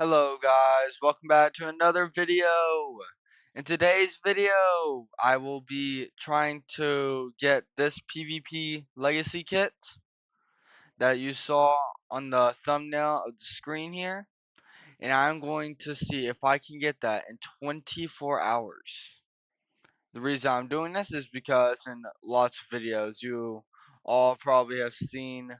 Hello guys, welcome back to another video. In today's video, I will be trying to get this PvP legacy kit that you saw on the thumbnail of the screen here, and I'm going to see if I can get that in 24 hours. The reason I'm doing this is because in lots of videos you all probably have seen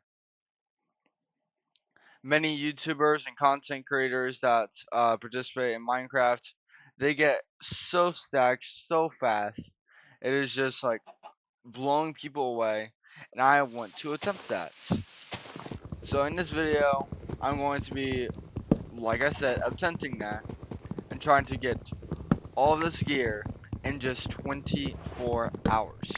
many YouTubers and content creators that participate in Minecraft, they get so stacked so fast. It is just like blowing people away, and I want to attempt that. So in this video, I'm going to be, like I said, attempting that and trying to get all of this gear in just 24 hours.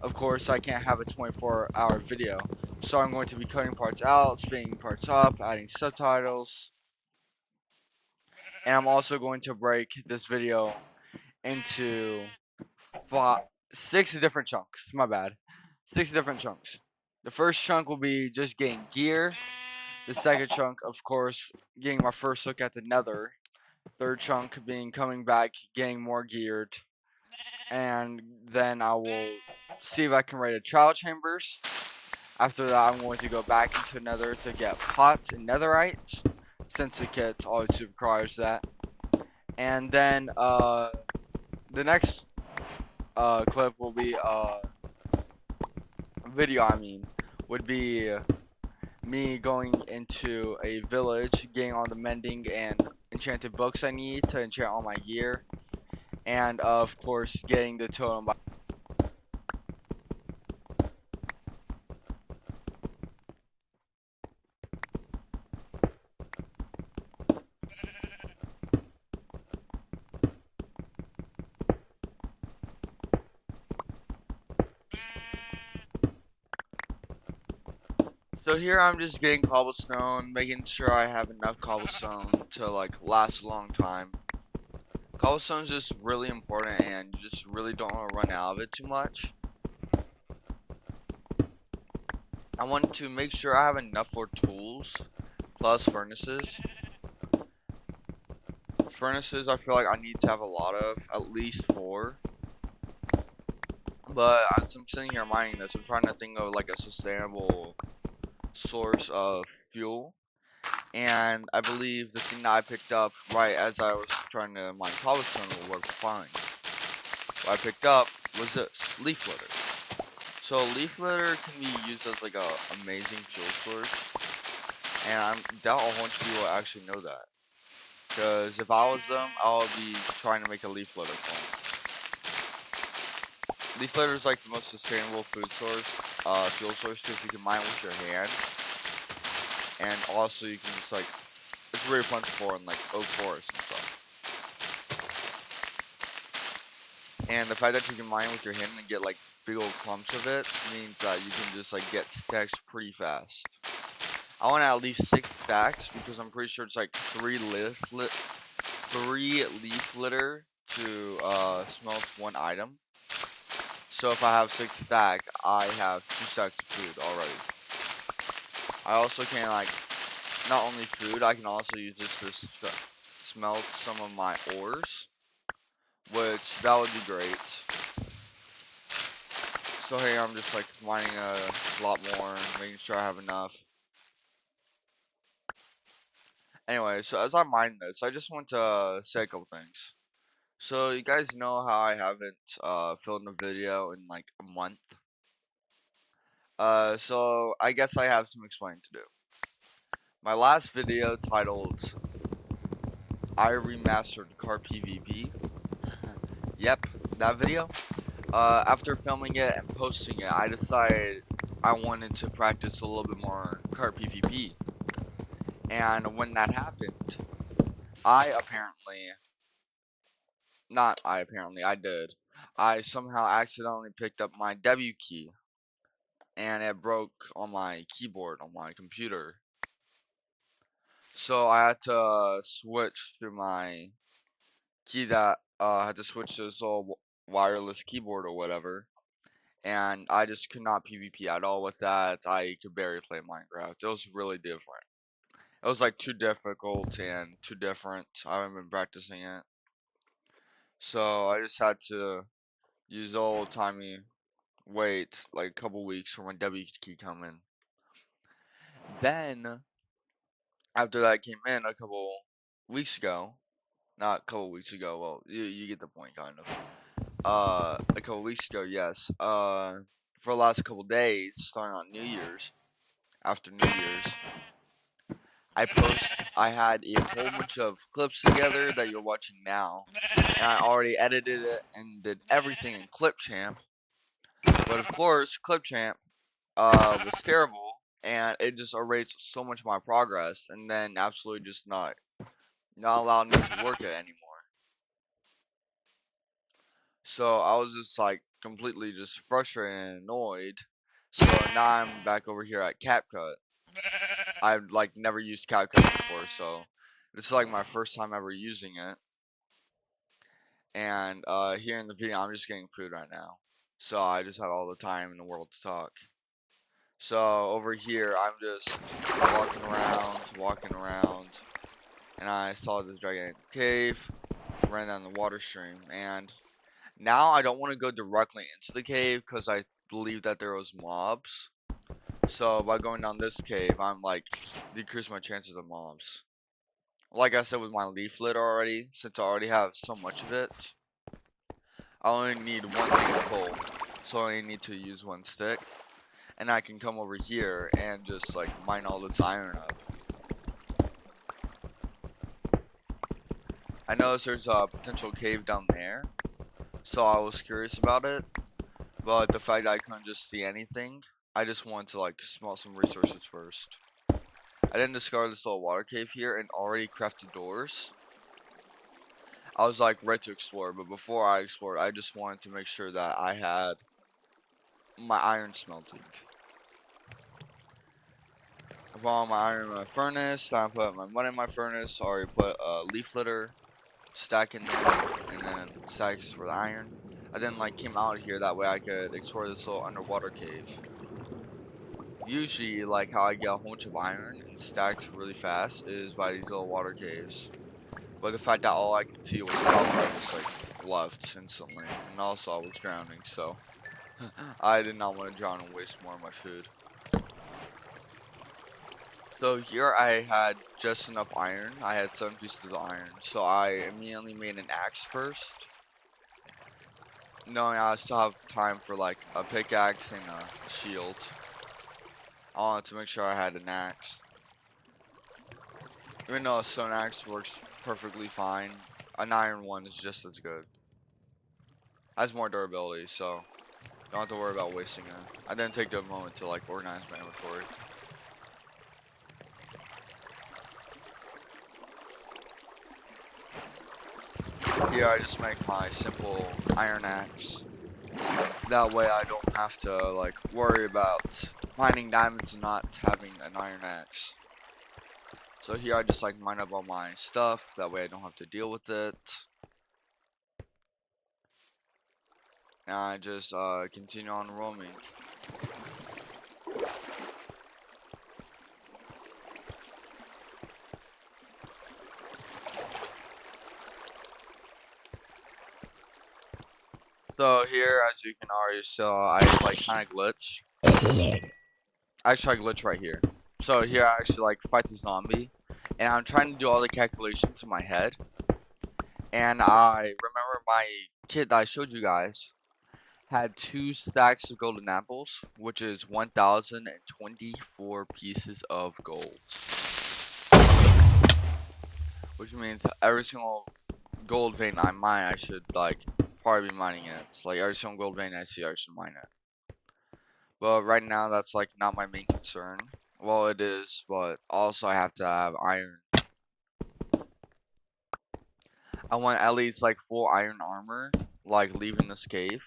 Of course, I can't have a 24-hour video, so I'm going to be cutting parts out, speeding parts up, adding subtitles, and I'm also going to break this video into six different chunks. My bad. 6 different chunks. The first chunk will be just getting gear. The second chunk, of course, getting my first look at the nether. Third chunk being coming back, getting more geared. And then I will see if I can raid a trial chambers. After that, I'm going to go back into nether to get pots and netherite, since the kit always requires that. And then the next clip will be video would be me going into a village, getting all the mending and enchanted books I need to enchant all my gear, and of course getting the totem. So here I'm just getting cobblestone, making sure I have enough cobblestone to like last a long time. Cobblestone is just really important, and you just really don't want to run out of it too much. I want to make sure I have enough for tools, plus furnaces. Furnaces I feel like I need to have a lot of, at least 4. But as I'm sitting here mining this, I'm trying to think of like a sustainable source of fuel. And I believe the thing that I picked up right as I was trying to mine cobblestone will work fine. What I picked up was this, leaf litter. So leaf litter can be used as like a amazing fuel source. And I doubt a whole bunch of people actually know that. Because if I was them, I would be trying to make a leaf litter farm. Leaf litter is like the most sustainable food source, fuel source, because you can mine with your hand. And also you can just like, it's really plentiful in like oak forests and stuff. And the fact that you can mine with your hand and get like big old clumps of it means that you can just like get stacks pretty fast. I want at least 6 stacks because I'm pretty sure it's like 3 leaf litter to smelt 1 item. So if I have 6 stacks, I have 2 stacks of food already. I also can like, not only food, I can also use this to smelt some of my ores, which that would be great. So here I'm just like mining a lot more, making sure I have enough. Anyway, so as I mine this, I just want to say a couple things. So you guys know how I haven't filmed a video in like a month. So I guess I have some explaining to do. My last video titled I Remastered Car PvP. Yep, that video. After filming it and posting it, I decided I wanted to practice a little bit more car PvP. And when that happened, I did. I somehow accidentally picked up my W key, and it broke on my keyboard on my computer. So I had to switch to my key that I had to switch to this little wireless keyboard or whatever. And I just could not PvP at all with that. I could barely play Minecraft. It was really different. It was like too difficult and too different. I haven't been practicing it. So I just had to use the old timey wait like a couple weeks for my W key come in. Then after that came in a couple weeks ago, not a couple weeks ago, well you get the point kind of. A couple weeks ago, yes. For the last couple days, starting on New Year's, after New Year's, I had a whole bunch of clips together that you're watching now, and I already edited it and did everything in Clipchamp. But of course, Clipchamp was terrible, and it just erased so much of my progress, and then absolutely just not allowed me to work it anymore. So I was just like completely just frustrated and annoyed. So now I'm back over here at CapCut. I've like never used CapCut before, so this is like my first time ever using it. And here in the video, I'm just getting food right now. So I just have all the time in the world to talk. So over here, I'm just walking around, and I saw this gigantic cave, ran down the water stream, and now I don't want to go directly into the cave because I believe that there was mobs. So by going down this cave, I'm like decrease my chances of mobs. Like I said with my leaflet already, since I already have so much of it, I only need one thing of coal, so I only need to use one stick, and I can come over here and just like mine all this iron up. I noticed there's a potential cave down there, so I was curious about it, but the fact that I couldn't just see anything, I just wanted to like smelt some resources first. I didn't discover this little water cave here and already crafted doors. I was like ready to explore, but before I explored, I just wanted to make sure that I had my iron smelting. I put all my iron in my furnace, then I put my mud in my furnace, already put a leaf litter stack in there, and then stacks for the iron. I then like came out here that way I could explore this little underwater cave. Usually, like how I get a whole bunch of iron and stacks really fast is by these little water caves. But the fact that all I could see was lava, I just like left instantly, and also I was drowning, so I did not want to drown and waste more of my food. So here I had just enough iron. I had 7 pieces of iron, so I immediately made an axe first, knowing I still have time for like a pickaxe and a shield. I wanted to make sure I had an axe. Even though a stone axe works perfectly fine, an iron one is just as good. Has more durability, so don't have to worry about wasting it. I didn't take the moment to like organize my inventory. Here I just make my simple iron axe. That way I don't have to like worry about finding diamonds and not having an iron axe. So here I just like mine up all my stuff, that way I don't have to deal with it. And I just continue on roaming. So here, as you can already saw, I like kind of glitch. I actually glitch right here. So here I actually like fight the zombie, and I'm trying to do all the calculations in my head. And I remember my kit that I showed you guys had 2 stacks of golden apples, which is 1,024 pieces of gold. Which means every single gold vein I mine, I should like probably be mining it. It's like every single gold vein I see, I should mine it. But right now, that's like not my main concern. Well, it is, but also I have to have iron. I want at least like full iron armor, like leaving this cave.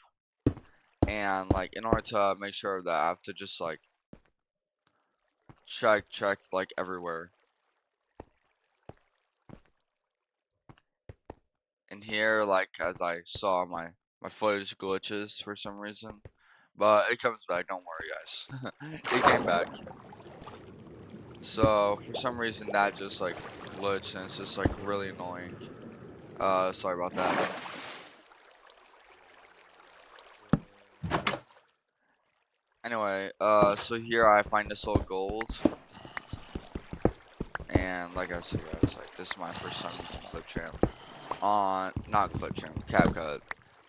And like in order to make sure that I have to just like check like everywhere. And here, like as I saw, my footage glitches for some reason, but it comes back. Don't worry, guys. It came back. So for some reason that just like glitched and it's just like really annoying. Sorry about that. Anyway, so here I find this little gold. And like I said guys, like this is my first time using Clip Champ. Not Clip Champ, CapCut.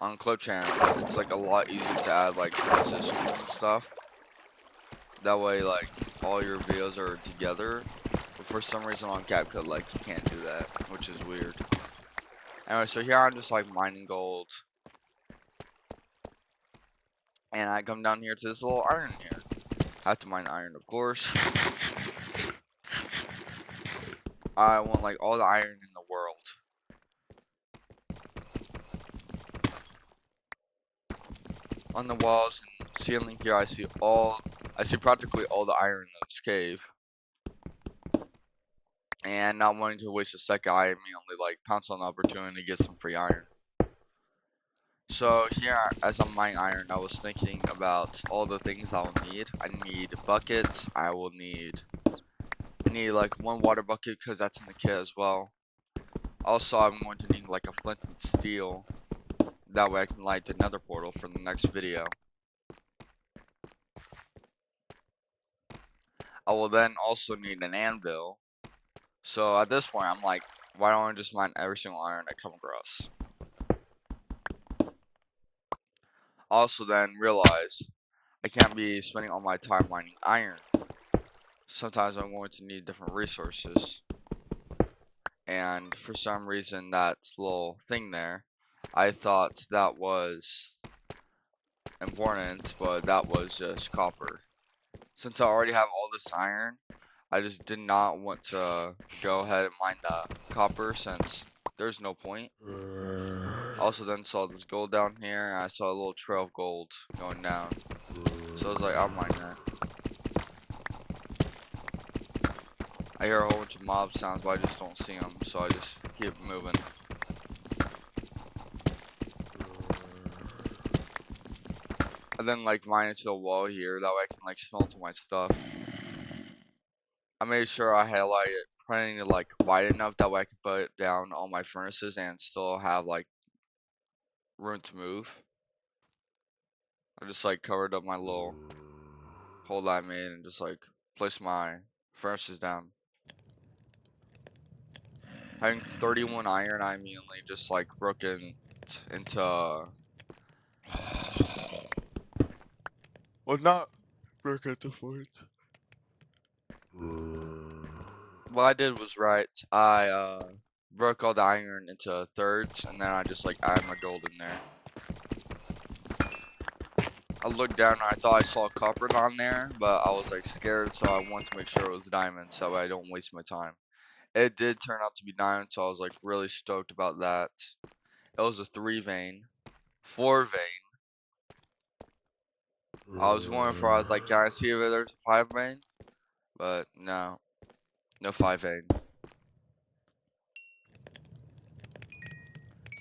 On Clip Champ, it's like a lot easier to add like transitions and stuff. That way like all your videos are together. But for some reason on CapCut like you can't do that, which is weird. Anyway, so here I'm just like mining gold. And I come down here to this little iron here. I have to mine iron, of course. I want like all the iron in the world. On the walls and ceiling here, I see practically all the iron in this cave. And not wanting to waste a second, I immediately like pounce on the opportunity to get some free iron. So here, as I'm mining iron, I was thinking about all the things I'll need. I need buckets. I need like one water bucket because that's in the kit as well. Also, I'm going to need like a flint and steel. That way I can light the nether portal for the next video. I will then also need an anvil. So at this point, I'm like, why don't I just mine every single iron I come across? Also then realize I can't be spending all my time mining iron. Sometimes I'm going to need different resources. And for some reason, that little thing there, I thought that was important, but that was just copper. Since I already have all this iron, I just did not want to go ahead and mine the copper since there's no point. Also then saw this gold down here, and I saw a little trail of gold going down. So I was like, I'll mine that. I hear a whole bunch of mob sounds, but I just don't see them, so I just keep moving. And then like mine into the wall here, that way I can like smelt my stuff. I made sure I highlight it, printing it like wide enough that way I can put down all my furnaces and still have like room to move. I just like covered up my little hole that I made and just like placed my furnaces down. Having 31 iron, I immediately just like broke into well, not broke into fourth. What I did was right. I broke all the iron into thirds, and then I just like added my gold in there. I looked down and I thought I saw copper on there, but I was like scared, so I wanted to make sure it was diamond, so I don't waste my time. It did turn out to be diamond, so I was like really stoked about that. It was a 3 vein, 4 vein. I was wondering if I was like, can I see if there's a 5 vein? But no, no 5 vein.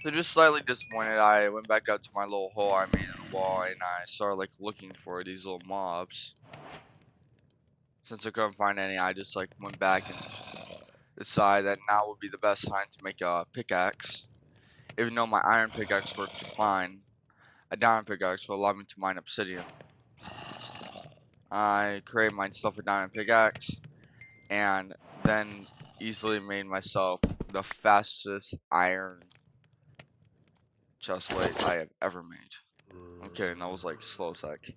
So just slightly disappointed, I went back up to my little hole I made in the wall and I started like looking for these little mobs. Since I couldn't find any, I just like went back and decided that now would be the best time to make a pickaxe. Even though my iron pickaxe worked fine, a diamond pickaxe will allow me to mine obsidian. I created myself a diamond pickaxe and then easily made myself the fastest iron chest plate I have ever made. I'm kidding, that was like slow sec.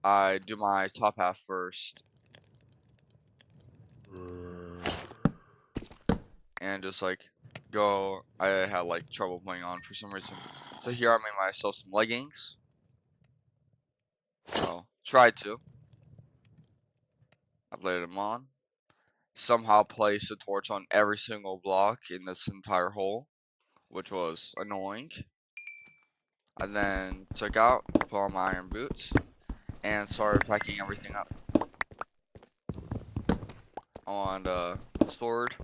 I do my top half first. And just like go, I had like trouble playing on for some reason. So here I made myself some leggings. Well, tried to. I laid them on. Somehow placed a torch on every single block in this entire hole, which was annoying. I then took out, put on my iron boots, and started packing everything up. On sword,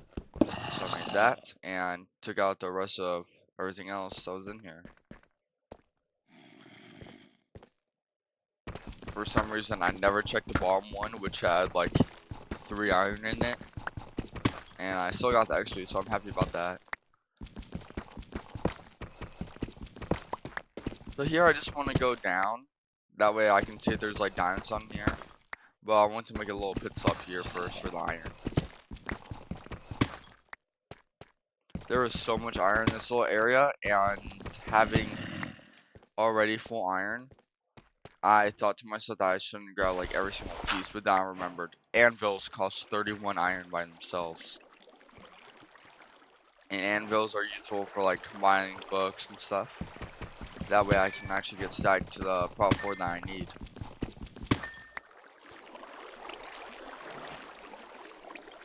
so I made that, and took out the rest of everything else that was in here. For some reason, I never checked the bottom one, which had like 3 iron in it, and I still got the XP, so I'm happy about that. So here I just want to go down, that way I can see if there's like diamonds on here, but I want to make a little pit stop here first for the iron. There was so much iron in this little area, and having already full iron, I thought to myself that I shouldn't grab like every single piece, but then I remembered anvils cost 31 iron by themselves. And anvils are useful for like combining books and stuff. That way I can actually get stacked to the prop 4 that I need.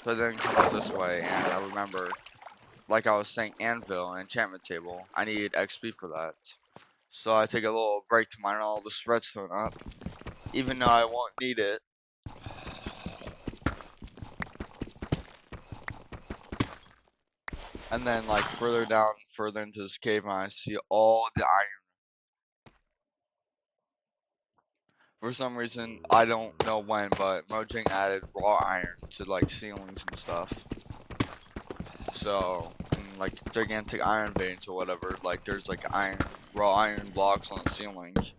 So I then come up this way, and I remember, like I was saying, anvil and enchantment table. I need XP for that. So I take a little break to mine all this redstone up, even though I won't need it. And then like further down, further into this cave, and I see all the iron. For some reason, I don't know when, but Mojang added raw iron to like ceilings and stuff. So, and, like gigantic iron veins or whatever, like there's like raw iron blocks on the ceilings.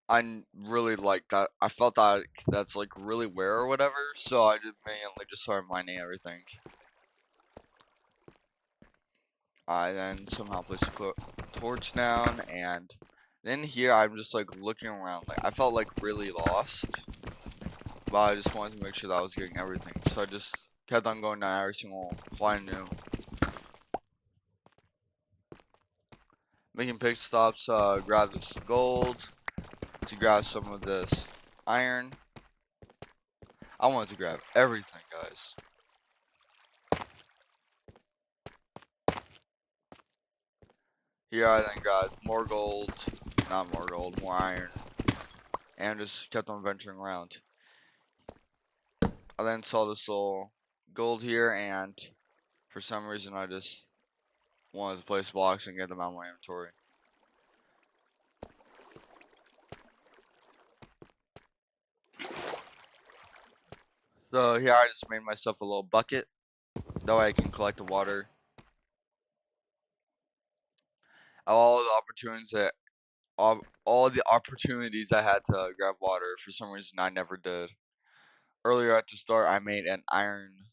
I really like that. I felt that that's like really rare or whatever, so I just mainly just started mining everything. I then somehow placed a torch down, and then here I'm just like looking around. Like I felt like really lost, but I just wanted to make sure that I was getting everything. So I just kept on going down every single hole I knew. Making pit stops, grab this gold, to grab some of this iron. I wanted to grab everything, guys. Here I then got more gold, not more gold, more iron, and just kept on venturing around. I then saw this little gold here, and for some reason I just wanted to place blocks and get them out of my inventory. So here I just made myself a little bucket, that way I can collect the water. All the opportunities I had to grab water, for some reason I never did. Earlier at the start, I made an iron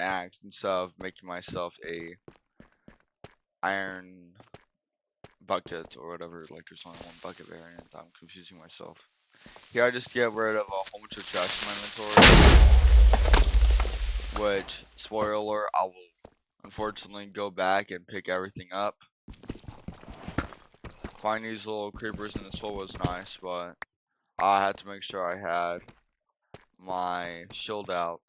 axe instead of making myself a iron bucket or whatever. Like there's only one bucket variant. I'm confusing myself. Here I just get rid of a whole bunch of trash in my inventory, which, spoiler alert, I will unfortunately go back and pick everything up. Finding these little creepers in this hole was nice, but I had to make sure I had my shield out.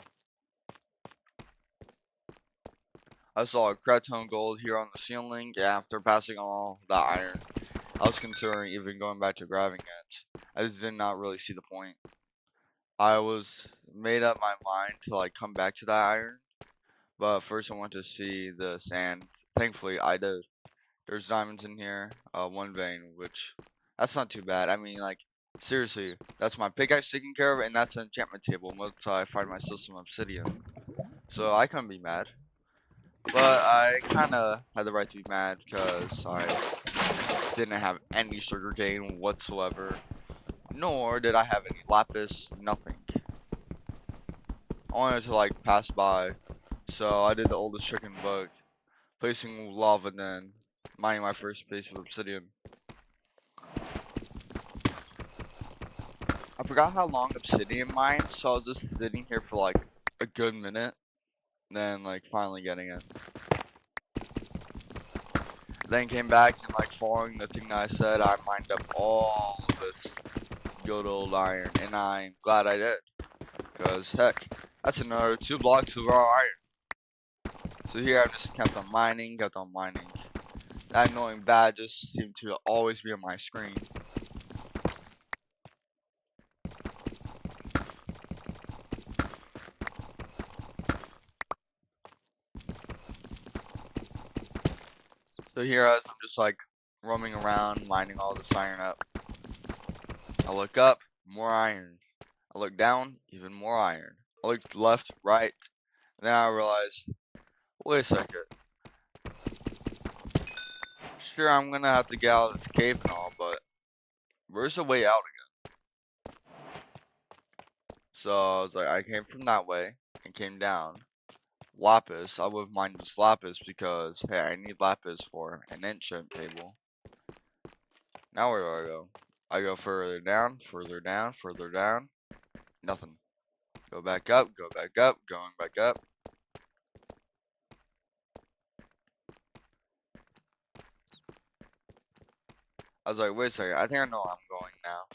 I saw a crap ton of gold here on the ceiling. After passing all the iron, I was considering even going back to grabbing it. I just did not really see the point. I was made up my mind to like come back to that iron, but first I want to see this, and thankfully I did. There's diamonds in here, one vein, which that's not too bad. I mean, like seriously, that's my pickaxe taken care of, and that's an enchantment table once I find myself some obsidian. So I couldn't be mad. But I kind of had the right to be mad because I didn't have any sugarcane whatsoever, nor did I have any lapis, nothing. I wanted to like pass by, so I did the oldest trick in the book, placing lava, then mining my first piece of obsidian. I forgot how long obsidian mined, so I was just sitting here for like a good minute, then like finally getting it. Then came back and like following the thing that I said, I mined up all of this good old iron, and I'm glad I did, because heck, that's another 2 blocks of raw iron. So here I just kept on mining. That annoying bat just seemed to always be on my screen. So here as I'm just like roaming around, mining all this iron up, I look up, more iron. I look down, even more iron. I look left, right, and then I realize, wait a second. Sure, I'm gonna have to get out of this cave and all, but where's the way out again? So I was like, I came from that way and came down. Lapis, I would have mined this lapis because, hey, I need lapis for an enchant table. Now where do I go? I go further down, further down, further down. Nothing. Go back up, going back up. I was like, wait a second, I think I know where I'm going now.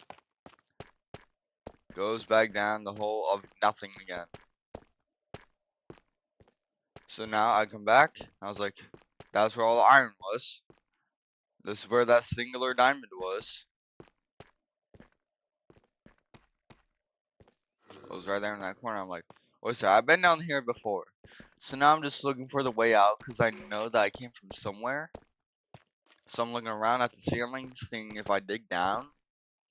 Goes back down the hole of nothing again. So now I come back, I was like, that's where all the iron was. This is where that singular diamond was. It was right there in that corner. I'm like, wait a second, I've been down here before. So now I'm just looking for the way out because I know that I came from somewhere. So I'm looking around at the ceiling, seeing if I dig down,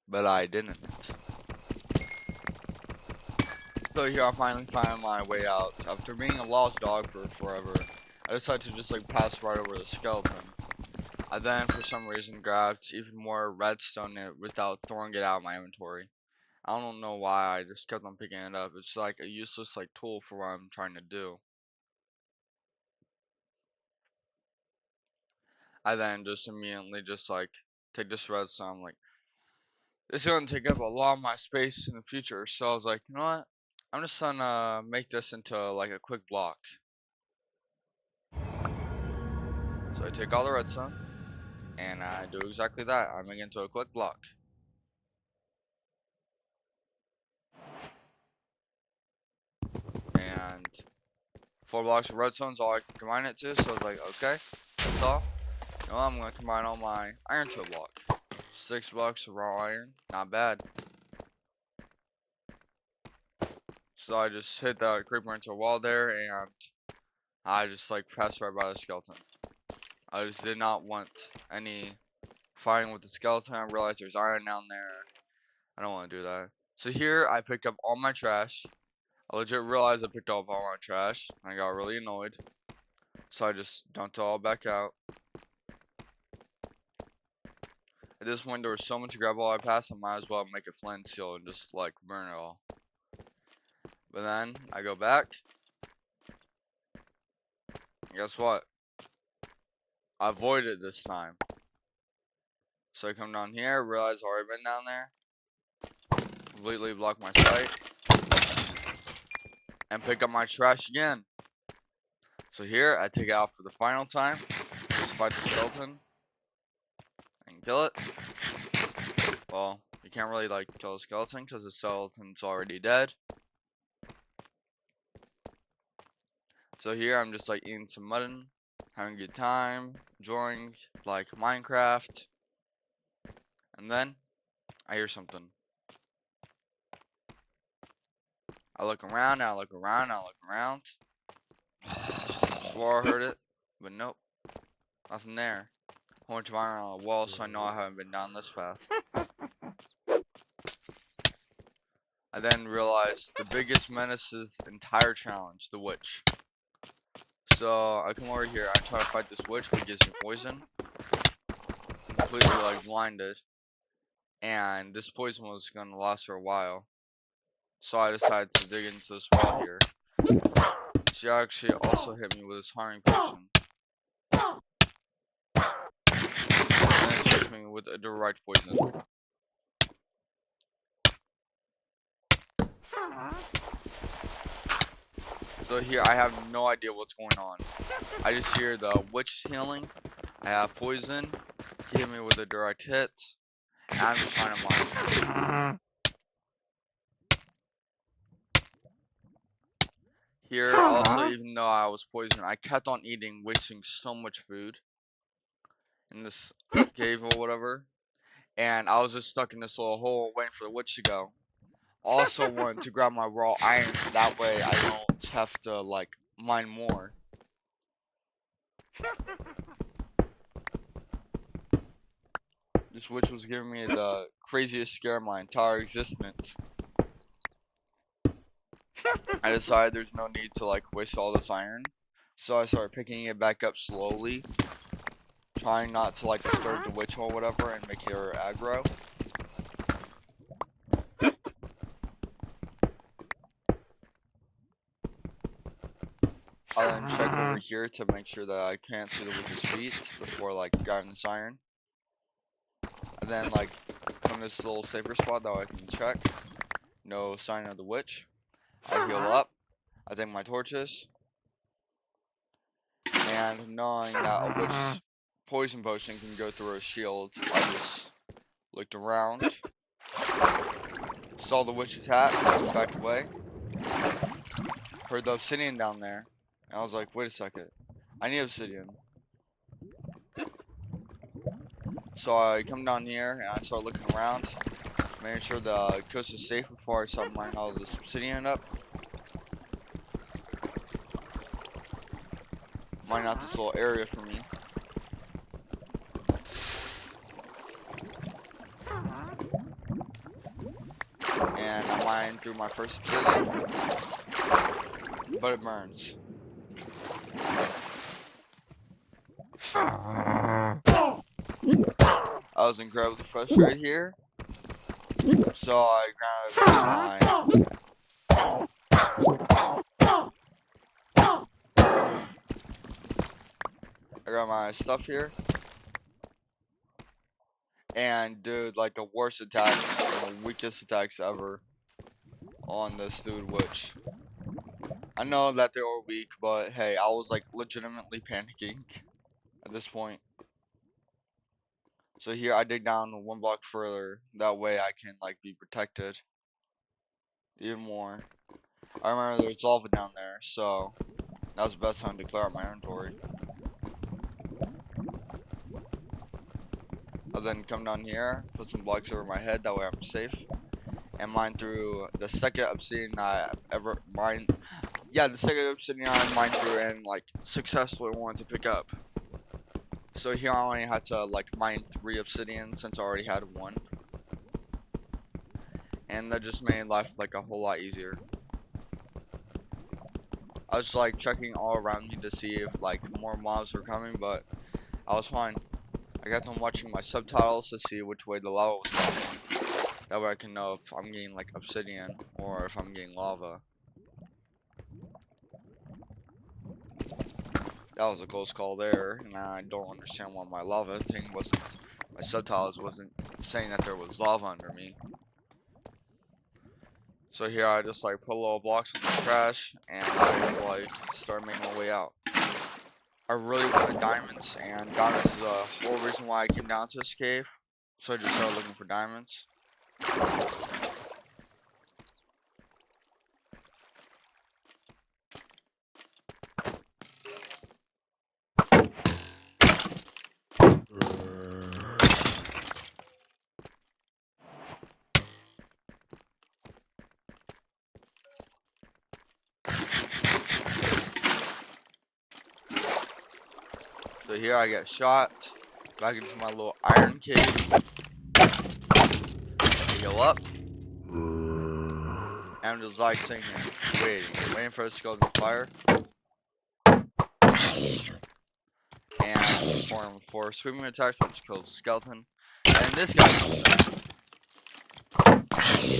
but I didn't. So here I finally find my way out. After being a lost dog for forever, I decided to just like pass right over the skeleton. I then, for some reason, grabbed even more redstone without throwing it out of my inventory. I don't know why, I just kept on picking it up. It's like a useless like tool for what I'm trying to do. I then just immediately just like take this redstone. I'm like, this is gonna take up a lot of my space in the future. So I was like, you know what? I'm just gonna make this into like a quick block. So I take all the redstone and I do exactly that. I make it into a quick block. And 4 blocks of redstone is all I can combine it to. So I was like, okay, that's all. Now I'm gonna combine all my iron to a block. 6 blocks of raw iron, not bad. So I just hit that creeper into a wall there, and I just like passed right by the skeleton. I just did not want any fighting with the skeleton. I realized there's iron down there. I don't want to do that. So here I picked up all my trash. I legit realized I picked up all my trash, and I got really annoyed. So I just dumped it all back out. At this point, there was so much gravel I passed, I might as well make a flint seal and just like burn it all. But then I go back. And guess what? I avoided it this time. So I come down here, realize I've already been down there. Completely block my sight. And pick up my trash again. So here, I take it out for the final time. Just fight the skeleton. And kill it. Well, you can't really like kill the skeleton because the skeleton's already dead. So here I'm just like eating some mutton, having a good time, enjoying like Minecraft. And then I hear something. I look around, I look around, I look around. Swore I heard it, but nope. Nothing there. Whole bunch of iron on the wall, so I know I haven't been down this path. I then realized the biggest menace is the entire challenge, the witch. So I come over here, I try to fight this witch, but it gives me poison. I'm completely like blinded. And this poison was gonna last for a while. So I decided to dig into this wall here. She actually also hit me with this harming potion. And then she hit me with a direct poison. So here I have no idea what's going on. I just hear the witch healing. I have poison. He hit me with a direct hit. And I'm just trying to mine. Here also, even though I was poisoned, I kept on eating, wasting so much food in this cave or whatever. And I was just stuck in this little hole waiting for the witch to go. Also wanted to grab my raw iron, so that way I don't have to like mine more. This witch was giving me the craziest scare of my entire existence. I decided there's no need to like waste all this iron, so I started picking it back up slowly, trying not to like disturb the witch or whatever and make her aggro. I then check over here to make sure that I can't see the witch's feet before like grabbing this iron. And then like come to this little safer spot that I can check. No sign of the witch. I heal up. I take my torches. And knowing that a witch poison potion can go through a shield, I just looked around. Saw the witch's hat, backed away. Heard the obsidian down there. And I was like, wait a second. I need obsidian. So I come down here and I start looking around, making sure the coast is safe before I start mining all this obsidian up. Mine out this little area for me. And I mine through my first obsidian, but it burns. I was incredibly frustrated here, so I grabbed my stuff here, and dude, like the worst attacks, and the weakest attacks ever on this dude witch. I know that they were weak, but hey, I was like legitimately panicking at this point. So here I dig down 1 block further, that way I can like be protected even more. I remember there's lava down there, so that was the best time to clear out my inventory. I'll then come down here, put some blocks over my head, that way I'm safe, and mine through the second obsidian I ever mined. Yeah, the second obsidian I mined through and like successfully wanted to pick up. So here I only had to like mine 3 obsidian since I already had 1. And that just made life like a whole lot easier. I was like checking all around me to see if like more mobs were coming, but I was fine. I got them watching my subtitles to see which way the lava was coming. That way I can know if I'm getting like obsidian or if I'm getting lava. That was a close call there, and I don't understand why my lava thing wasn't, my subtitles wasn't saying that there was lava under me. So here I just like put little blocks on the trash, and I like start making my way out. I really wanted diamonds, and diamonds is the whole reason why I came down to this cave. So I just started looking for diamonds. So here I get shot back into my little iron cave. Heal up. And I'm just like sitting here, waiting for the skeleton to fire. And perform 4 sweeping attacks, which kills the skeleton. And this guy comes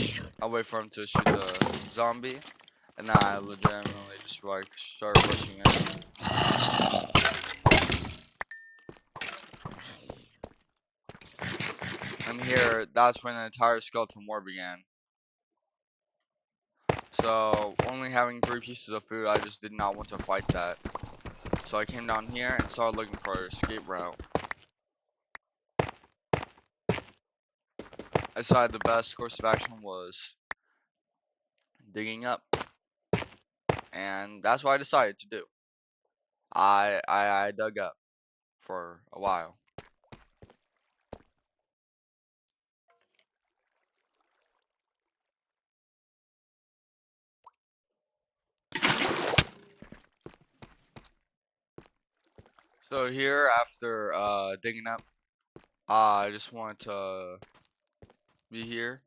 in. I wait for him to shoot the zombie. And then I legitimately just like start pushing it. And here, that's when the entire skeleton war began. So, only having 3 pieces of food, I just did not want to fight that. So I came down here and started looking for an escape route. I decided the best course of action was digging up. And that's what I decided to do. I dug up for a while. So here, after digging up, I just want to be here.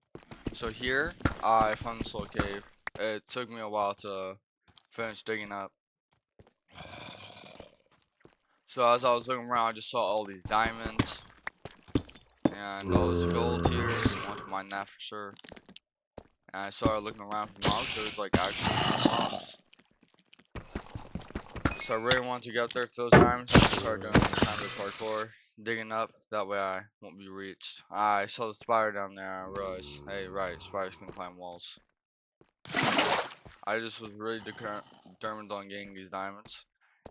So here, I found this little cave. It took me a while to finish digging up. So as I was looking around, I just saw all these diamonds and all this gold here. I want to mine that for sure. And I started looking around for mobs. There was like actually mobs. So I really want to get up there for those diamonds. I started doing kind of parkour, digging up. That way I won't be reached. I saw the spider down there. I realized, hey, right, spiders can climb walls. I just was really determined on getting these diamonds.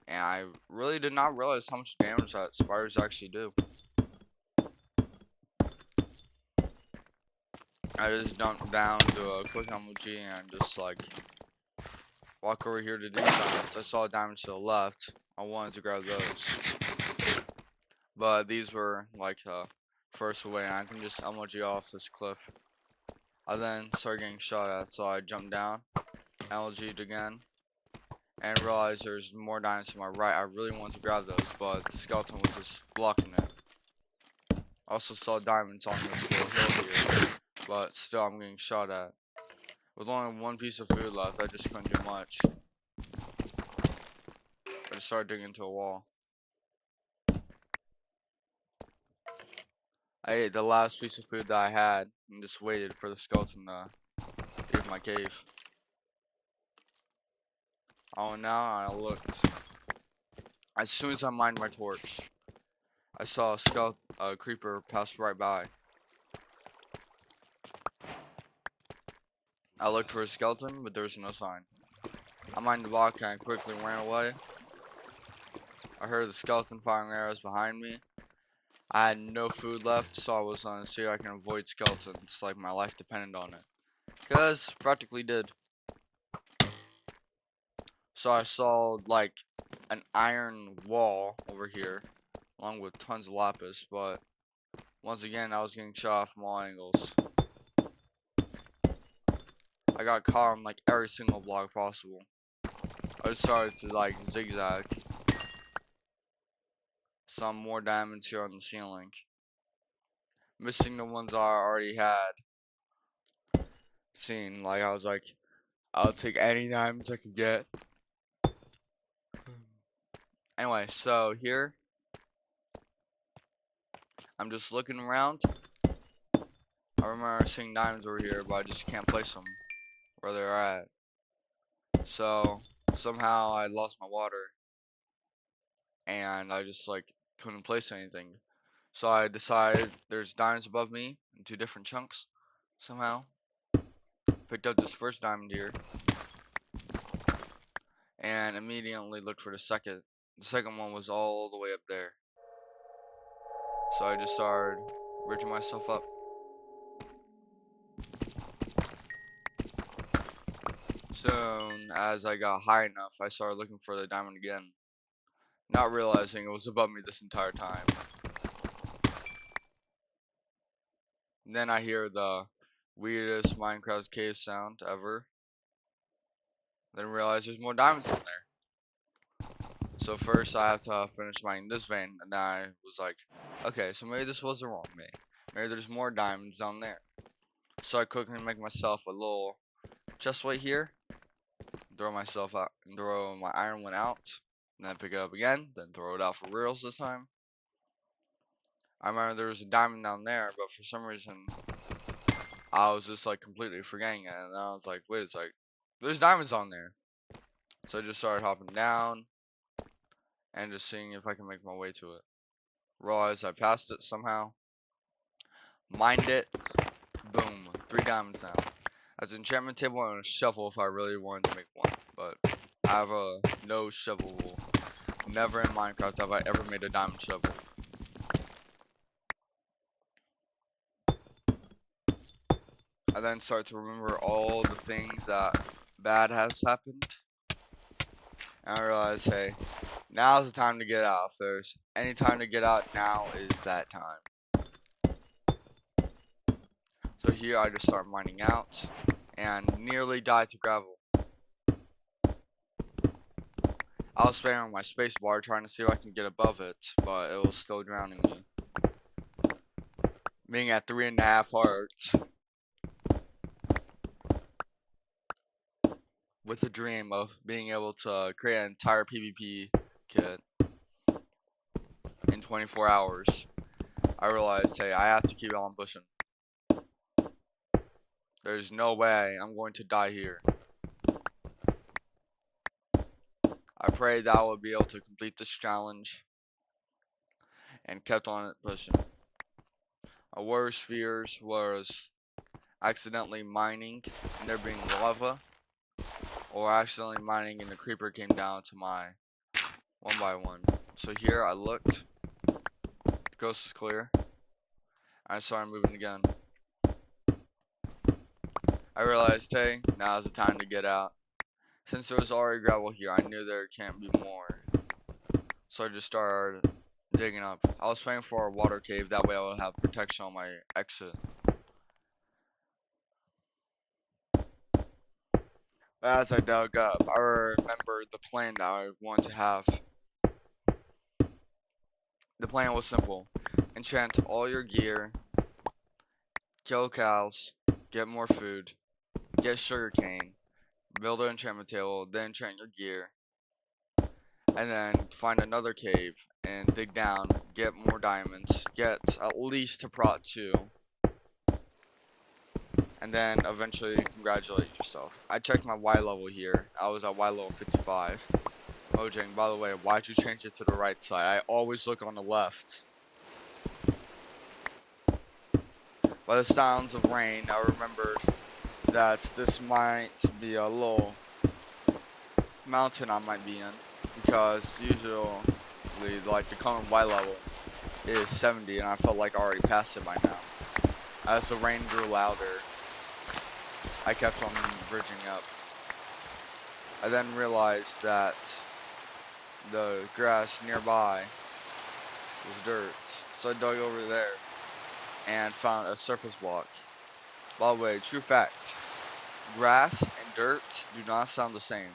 And I really did not realize how much damage that spiders actually do. I just dumped down to a quick emoji and just like walk over here to these diamonds. I saw diamonds to the left. I wanted to grab those. But these were like first away, and I can just emoji off this cliff. I then started getting shot at, so I jumped down, LG'd again, and realized there's more diamonds to my right. I really wanted to grab those, but the skeleton was just blocking it. I also saw diamonds on this little hill here, but still I'm getting shot at. With only one piece of food left, I just couldn't do much. I just started digging into a wall. I ate the last piece of food that I had and just waited for the skeleton to leave my cave. Oh, now I looked. As soon as I mined my torch, I saw a creeper pass right by. I looked for a skeleton, but there was no sign. I mined the block and I quickly ran away. I heard the skeleton firing arrows behind me. I had no food left, so I was gonna see if I can avoid skeletons, like my life depended on it. Cause practically did. So I saw like an iron wall over here, along with tons of lapis, but once again I was getting shot from all angles. I got caught on like every single block possible. I just started to like zigzag. Some more diamonds here on the ceiling. Missing the ones I already had seen. Like I was like, I'll take any diamonds I could get. Anyway, so here I'm just looking around. I remember seeing diamonds over here, but I just can't place them where they're at. So somehow I lost my water, and I just like couldn't place anything. So I decided there's diamonds above me in two different chunks. Somehow picked up this first diamond here, and immediately looked for the second. The second one was all the way up there. So I just started rigging myself up. Soon as I got high enough, I started looking for the diamond again, not realizing it was above me this entire time. And then I hear the weirdest Minecraft cave sound ever. Then realize there's more diamonds in there. So first I have to finish mining this vein, and then I was like, okay, so maybe this was the wrong vein. Maybe there's more diamonds down there. So I quickly make myself a little chest plate here, throw myself out, and throw my iron one out, and then pick it up again, then throw it out for reals this time. I remember there was a diamond down there, but for some reason I was just like completely forgetting it, and I was like, wait a sec, there's diamonds on there. So I just started hopping down and just seeing if I can make my way to it. Realized I passed it somehow, mined it, boom, 3 diamonds now. That's an enchantment table and a shovel if I really wanted to make one, but I have a no shovel rule. Never in Minecraft have I ever made a diamond shovel. I then start to remember all the things that bad has happened. And I realize, hey, now's the time to get out. If there's any time to get out, now is that time. So here I just start mining out and nearly died to gravel. I was spamming my space bar trying to see if I can get above it, but it was still drowning me. being at 3.5 hearts, with a dream of being able to create an entire PvP kit in 24 hours, I realized, hey, I have to keep on pushing. There's no way I'm going to die here. I prayed that I would be able to complete this challenge, and kept on pushing. My worst fears was accidentally mining and there being lava, or accidentally mining and the creeper came down to my 1x1. So here I looked, the coast is clear, I started moving again. I realized, hey, now's the time to get out. Since there was already gravel here, I knew there can't be more. So I just started digging up. I was praying for a water cave, that way I would have protection on my exit. As I dug up, I remembered the plan that I wanted to have. The plan was simple. Enchant all your gear, kill cows, get more food, get sugarcane, build an enchantment table, then enchant your gear, and then find another cave and dig down, get more diamonds, get at least to Prot 2, and then eventually congratulate yourself. I checked my Y level here. I was at Y level 55. Mojang, by the way, why'd you change it to the right side? I always look on the left. By the sounds of rain, I remembered that this might be a little mountain I might be in, because usually, like, the current Y level is 70, and I felt like I already passed it by now. As the rain grew louder, I kept on bridging up. I then realized that the grass nearby was dirt, so I dug over there and found a surface block. By the way, true fact, grass and dirt do not sound the same.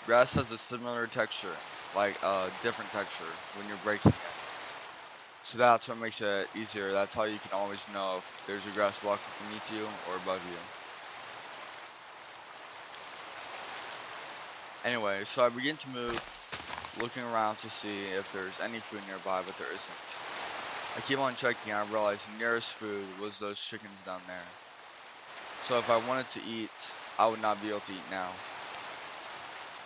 Grass has a similar texture, like a different texture when you're breaking it. So that's what makes it easier. That's how you can always know if there's a grass block beneath you or above you. Anyway, so I begin to move, looking around to see if there's any food nearby, but there isn't. I keep on checking, and I realize the nearest food was those chickens down there. So if I wanted to eat, I would not be able to eat now.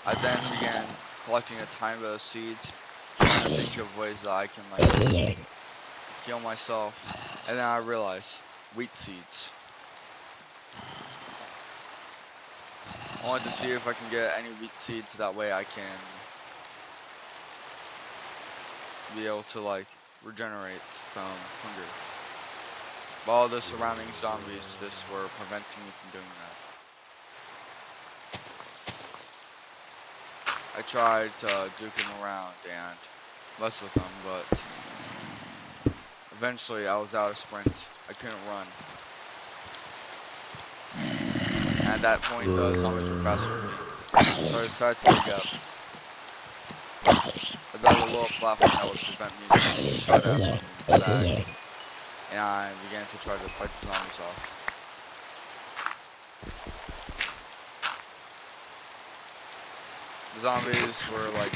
I then began collecting a tiny bit of seeds, trying to think of ways that I can, like, heal myself, and then I realized, wheat seeds. I wanted to see if I can get any wheat seeds, that way I can be able to, like, regenerate from hunger. But all the surrounding zombies just were preventing me from doing that. I tried to duke them around and mess with them, but eventually I was out of sprint. I couldn't run. And at that point, the zombies were faster than me. So I decided to pick up. I dug a little platform that would prevent me from being shot at from the back. And I began to try to fight the zombies off. The zombies were, like,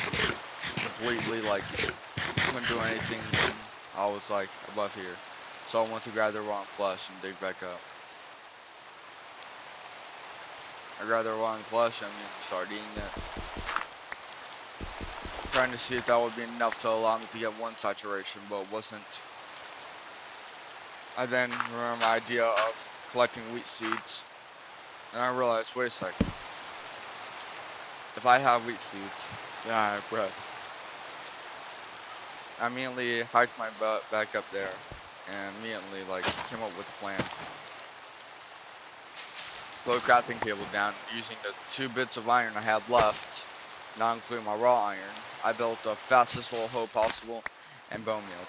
completely, like, couldn't do anything when I was, like, above here. So I went to grab the raw flesh and dig back up. I grabbed the raw flesh and started eating it. Trying to see if that would be enough to allow me to get 1 saturation, but it wasn't. I then remember my idea of collecting wheat seeds, and I realized, wait a second. If I have wheat seeds, then I have bread. I immediately hiked my butt back up there, and immediately, like, came up with a plan. Put a crafting table down using the 2 bits of iron I had left, not including my raw iron. I built the fastest little hoe possible and bone mealed.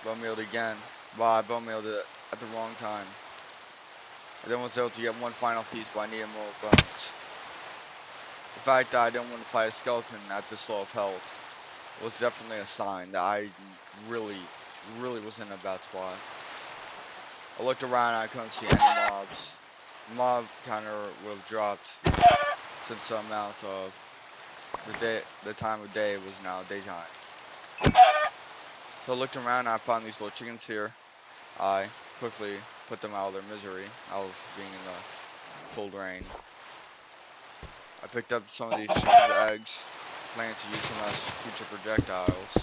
Bone mealed again, but I bone mealed it at the wrong time. I then was able to get 1 final piece, but I needed more bones. fact that I didn't want to fight a skeleton at this low of health was definitely a sign that I really, really was in a bad spot. I looked around and I couldn't see any mobs. The mob counter would have dropped since the amount of the time of day was now daytime. So I looked around and I found these little chickens here. I quickly put them out of their misery, out of being in the cold rain. I picked up some of these chicken's eggs, planning to use them as future projectiles,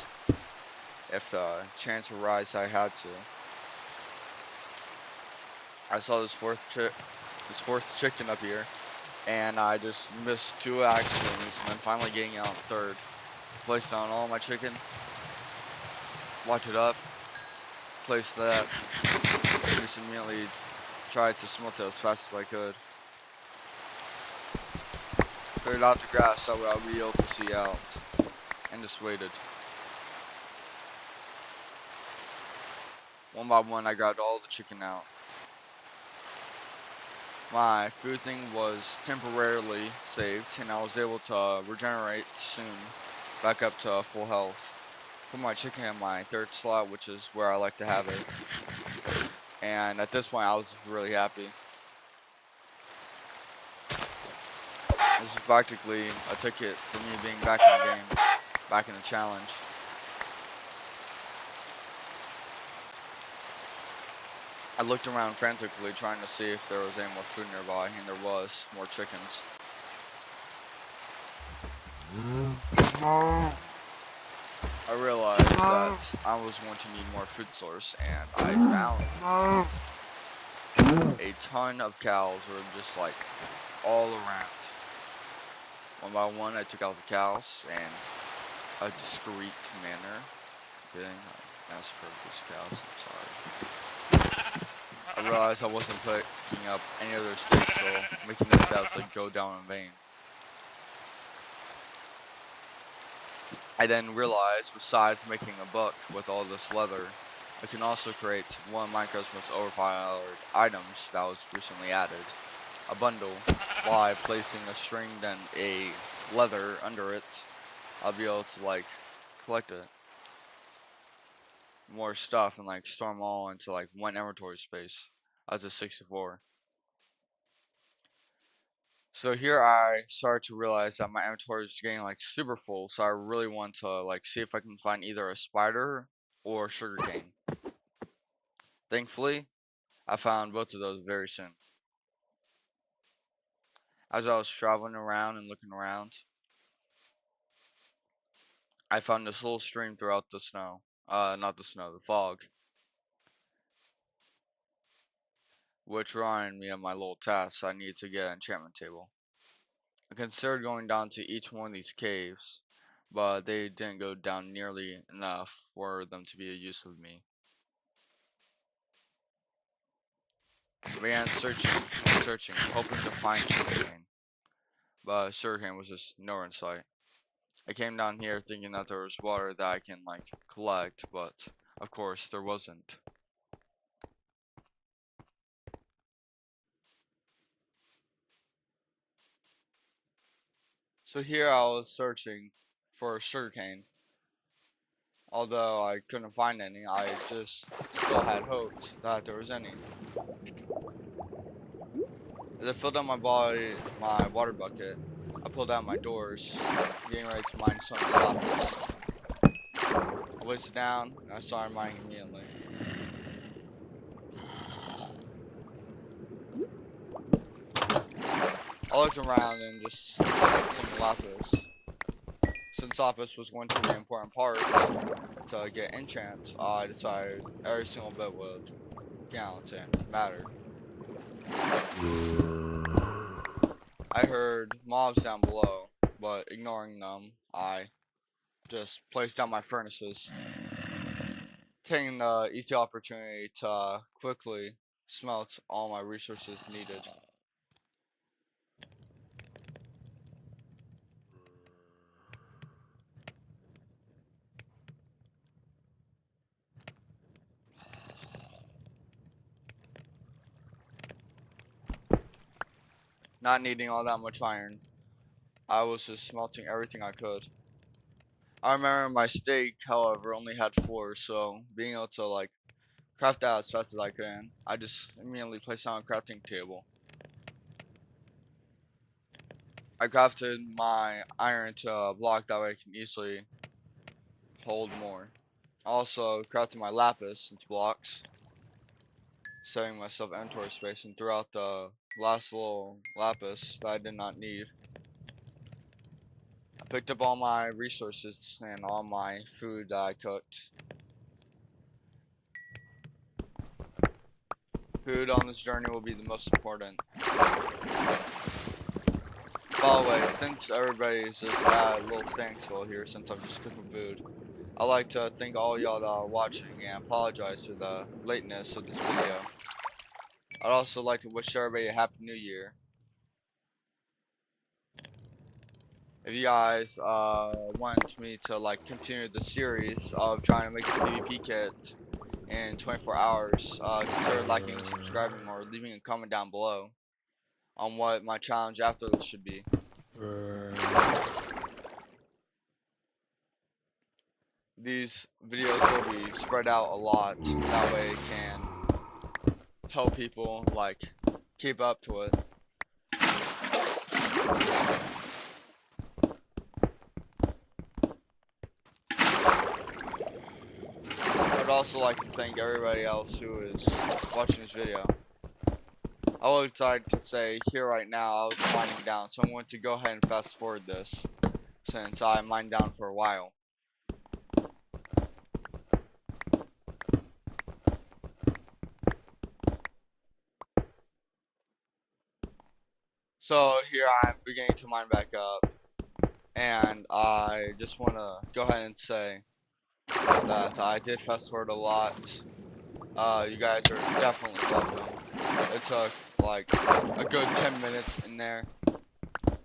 if the chance arose I had to. I saw this fourth chicken up here, and I just missed 2 axe swings, and then finally getting out third. Placed down all my chicken, locked it up, placed that, and just immediately tried to smoke it as fast as I could. Cleared out the grass so I'll be able to see out, and just waited. One by one I got all the chicken out. My food thing was temporarily saved, and I was able to regenerate soon, back up to full health. Put my chicken in my 3rd slot, which is where I like to have it. And at this point I was really happy. This is practically a ticket for me being back in the game, back in the challenge. I looked around frantically trying to see if there was any more food nearby, and there was more chickens. I realized that I was going to need more food source, and I found a ton of cows were just like all around. One by one I took out the cows in a discreet manner. Okay, I massacred these cows, I'm sorry. I realized I wasn't picking up any other sticks, so making those cows like go down in vain. I then realized, besides making a buck with all this leather, I can also create one of Minecraft's most overpowered items that was recently added. A bundle. By placing a string then a leather under it, I'll be able to like collect it. More stuff and like store them all into like one inventory space as a 64. So here I started to realize that my inventory is getting like super full, so I really want to like see if I can find either a spider or sugarcane. Thankfully, I found both of those very soon. As I was traveling around and looking around, I found this little stream throughout the snow. Not the snow, the fog. Which reminded me of my little task. I needed to get an enchantment table. I considered going down to each one of these caves, but they didn't go down nearly enough for them to be a use of me. I began searching, hoping to find sugarcane, but sugarcane was just nowhere in sight. I came down here thinking that there was water that I can like collect, but of course there wasn't. So here I was searching for sugarcane. Although I couldn't find any, I just still had hopes that there was any. As I filled up my water bucket, I pulled out my doors, getting ready to mine some lapis. I placed it down, and I started mining immediately. I looked around and just some lapis. Since lapis was going to be an important part to get enchants, I decided every single bit would count and matter. I heard mobs down below, but ignoring them, I just placed down my furnaces, taking the easy opportunity to quickly smelt all my resources needed. Not needing all that much iron, I was just smelting everything I could. I remember my steak, however, only had 4, so being able to like craft that as fast as I can, I just immediately placed it on a crafting table. I crafted my iron to a block that way I can easily hold more. Also crafted my lapis into blocks, saving myself inventory space, and throughout the last little lapis that I did not need, I picked up all my resources and all my food that I cooked. Food on this journey will be the most important. By the way, since everybody's just at a little standstill here since I'm just cooking food, I'd like to thank all y'all that are watching and apologize for the lateness of this video. I'd also like to wish everybody a happy new year. If you guys want me to like continue the series of trying to make a PvP kit in 24 hours, consider liking, subscribing, or leaving a comment down below on what my challenge after this should be. These videos will be spread out a lot, that way it can help people like keep up to it. I'd also like to thank everybody else who is watching this video. I would like to say here right now I was winding down, so I'm going to go ahead and fast forward this since I mined down for a while. So here I'm beginning to mine back up, and I just want to go ahead and say that I did fast forward a lot. You guys are definitely welcome. It took like a good 10 minutes in there,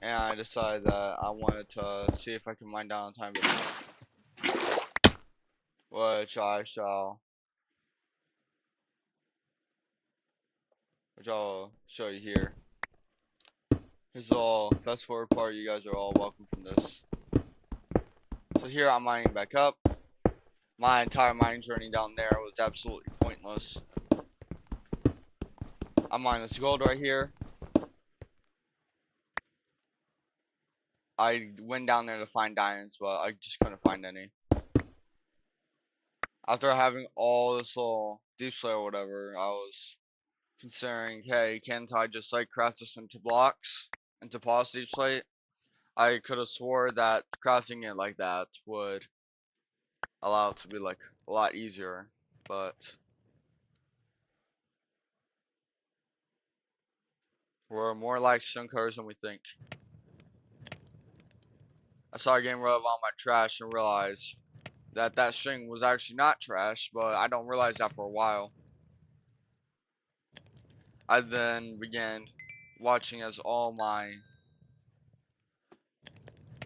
and I decided that I wanted to see if I can mine down on time, which I'll show you here. Here's the all fast forward part. You guys are all welcome from this. So here I'm mining back up. My entire mining journey down there was absolutely pointless. I mined this gold right here. I went down there to find diamonds, but I just couldn't find any. After having all this little deep slate or whatever, I was considering, hey, can't I just like craft this into blocks, into pause deep slate? I could have swore that crafting it like that would allow it to be like a lot easier, but we're more like stone cutters than we think. I started getting rid of all my trash and realized that that string was actually not trash, but I don't realize that for a while. I then began watching as all my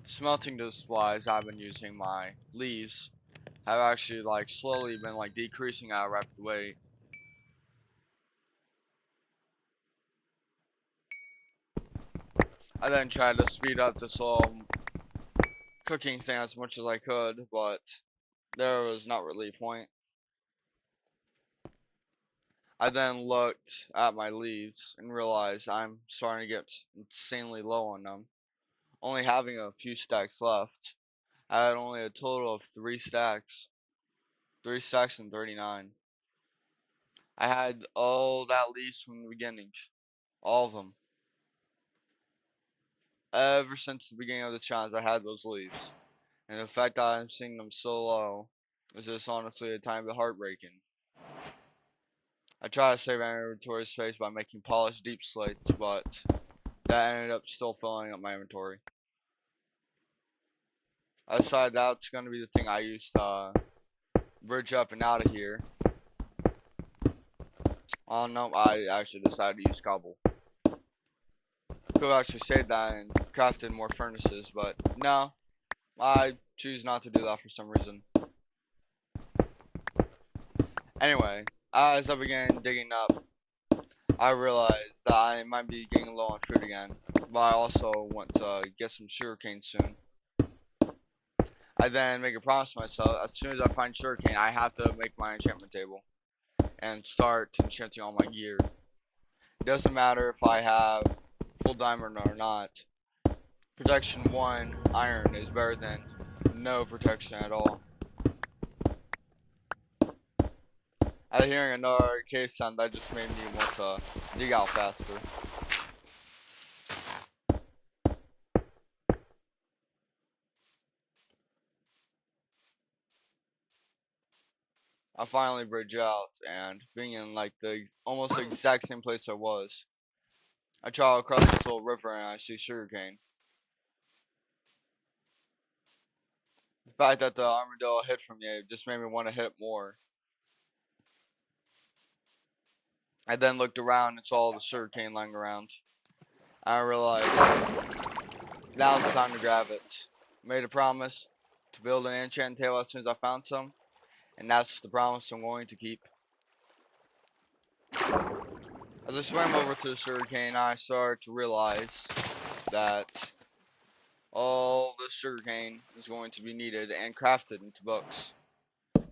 smelting supplies I've been using, my leaves, have actually like slowly been like decreasing at a rapid rate. I then tried to speed up this whole cooking thing as much as I could, but there was not really a point. I then looked at my leaves and realized I'm starting to get insanely low on them, only having a few stacks left. I had only a total of 3 stacks and 39. I had all that leaves from the beginning, all of them. Ever since the beginning of the challenge, I had those leaves, and the fact that I'm seeing them so low is just honestly a tiny bit heartbreaking. I tried to save inventory space by making polished deep slates, but that ended up still filling up my inventory. I decided that's going to be the thing I use to bridge up and out of here. Oh no, I actually decided to use cobble. Could have actually saved that and crafted more furnaces, but no, I choose not to do that for some reason. Anyway, as I began digging up, I realized that I might be getting low on food again, but I also want to get some sugarcane soon. I then make a promise to myself, as soon as I find sugarcane, I have to make my enchantment table and start enchanting all my gear. It doesn't matter if I have full diamond or not. Protection 1 iron is better than no protection at all. After hearing another cave sound, that just made me want to dig out faster. I finally bridge out, and being in like the almost the exact same place I was, I travel across this little river and I see sugarcane. The fact that the armadillo hid from me just made me want to hit it more. I then looked around and saw the sugarcane lying around. I realized now's the time to grab it. Made a promise to build an enchanting table as soon as I found some, and that's the promise I'm going to keep. As I swam over to the sugarcane, I started to realize that all the sugarcane is going to be needed and crafted into books.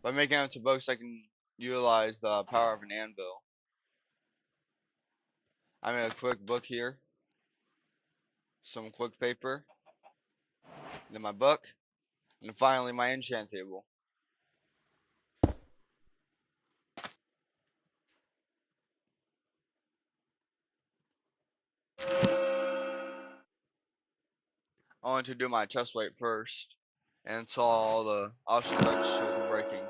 By making them into books, I can utilize the power of an anvil. I made a quick book here, some quick paper, then my book, and finally my enchant table. I wanted to do my chest plate first, and saw all the options I just chose from breaking.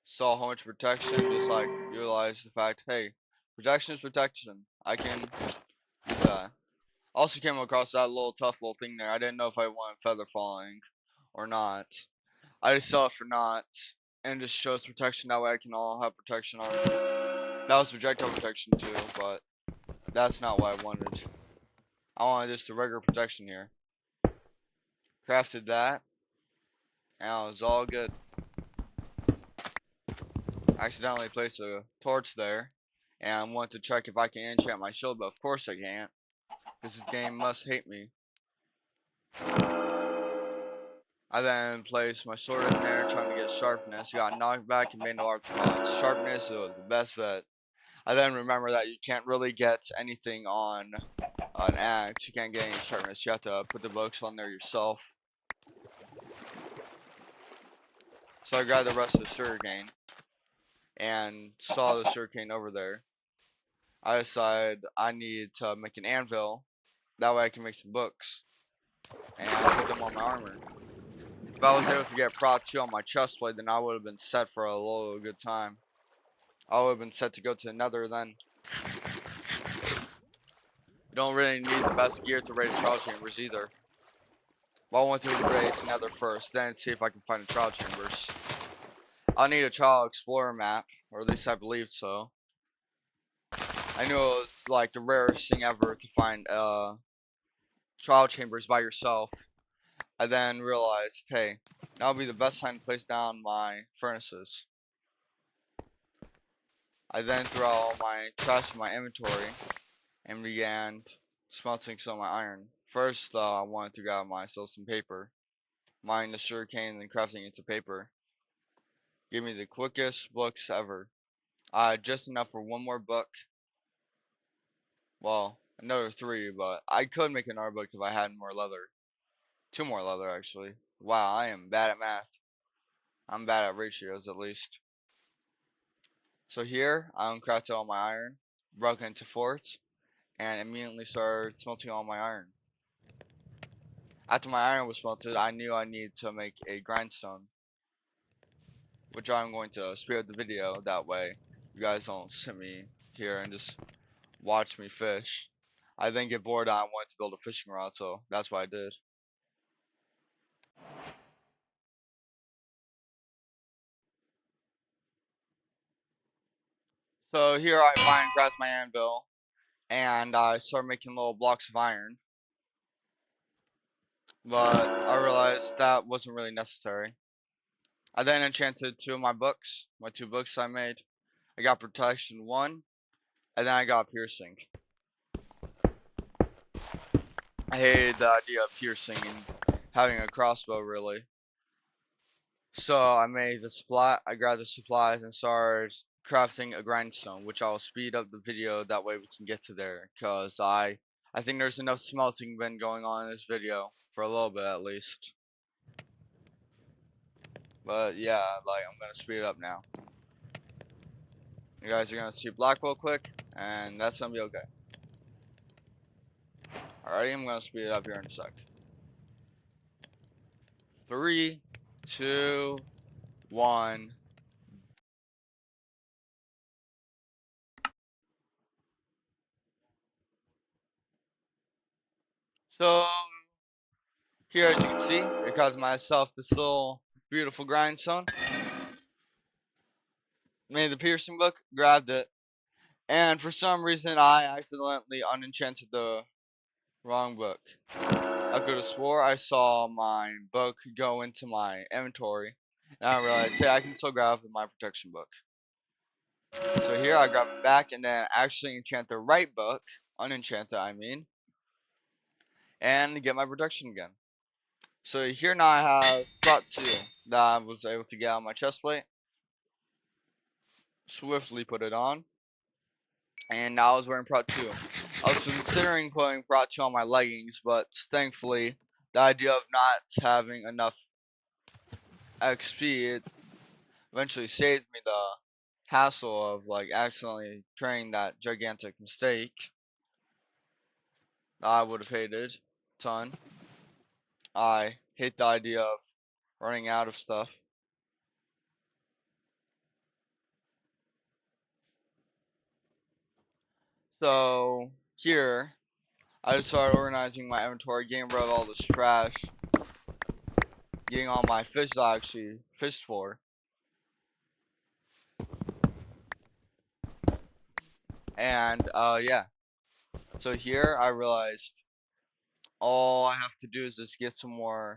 Saw how much protection, just like realized the fact, hey, protection is protection. I can do that. Also came across that little tough little thing there. I didn't know if I wanted feather falling or not. I just saw it for not, and just shows protection. That way I can all have protection on. That was projectile protection too, but that's not what I wanted. I wanted just a regular protection here. Crafted that, and it was all good. I accidentally placed a torch there, and I wanted to check if I can enchant my shield, but of course I can't, because this game must hate me. I then placed my sword in there, trying to get sharpness. Got knocked back and made no response. Sharpness was the best bet. I then remember that you can't really get anything on an axe. You can't get any sharpness. You have to put the books on there yourself. So I grabbed the rest of the sugarcane and saw the sugarcane over there. I decided I need to make an anvil. That way I can make some books and put them on my armor. If I was able to get Prot 2 on my chest plate, then I would have been set for a little good time. I would have been set to go to Nether then. You don't really need the best gear to raid trial chambers either. But I want to raid Nether first, then see if I can find the trial chambers. I'll need a trial explorer map, or at least I believe so. I knew it was like the rarest thing ever to find trial chambers by yourself. I then realized, hey, now would be the best time to place down my furnaces. I then threw out all my trash in my inventory and began smelting some of my iron. First, I wanted to grab myself some paper, mine the sugarcane, and then crafting into paper. Give me the quickest books ever. I had just enough for one more book. Well, another three, but I could make another book if I had more leather. Two more leather, actually. Wow, I am bad at math. I'm bad at ratios, at least. So here, I uncrafted all my iron, broke it into fourths, and immediately started smelting all my iron. After my iron was smelted, I knew I needed to make a grindstone, which I'm going to speed up the video. That way, you guys don't sit me here and just watch me fish. I then get bored and I wanted to build a fishing rod, so that's what I did. So here I find craft my anvil, and I start making little blocks of iron. But I realized that wasn't really necessary. I then enchanted 2 of my books, my 2 books I made. I got protection 1, and then I got piercing. I hated the idea of piercing and having a crossbow, really. So I made the supply. I grabbed the supplies and started crafting a grindstone, which I'll speed up the video. That way we can get to there, cause I think there's enough smelting been going on in this video for a little bit at least. But yeah, like I'm gonna speed it up now. You guys are gonna see Blackwell quick, and that's gonna be okay. Alrighty, I'm gonna speed it up here in a sec. 3, 2, 1. So here, as you can see, it caused myself this little beautiful grindstone. Made the piercing book, grabbed it, and for some reason I accidentally unenchanted the wrong book. I could have swore I saw my book go into my inventory, and I realized, hey, I can still grab my protection book. So here I grab it back and then actually enchant the right book, unenchant it I mean, and get my protection again. So here now I have prop 2 that I was able to get on my chest plate. Swiftly put it on. And now I was wearing prop 2. I was considering putting prop 2 on my leggings, but thankfully the idea of not having enough XP eventually saved me the hassle of like accidentally creating that gigantic mistake. I would have hated a ton. I hate the idea of running out of stuff. So here, I just started organizing my inventory, getting rid of all this trash, getting all my fish that I actually fished for. And yeah. So here I realized all I have to do is just get some more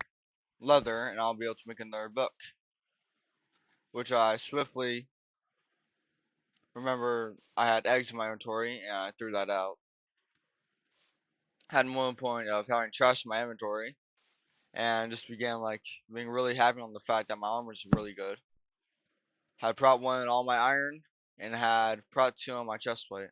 leather and I'll be able to make another book. Which I swiftly remember I had eggs in my inventory and I threw that out. Had one point of having trash in my inventory and just began like being really happy on the fact that my armor is really good. Had prop 1 in all my iron and had prop 2 on my chest plate.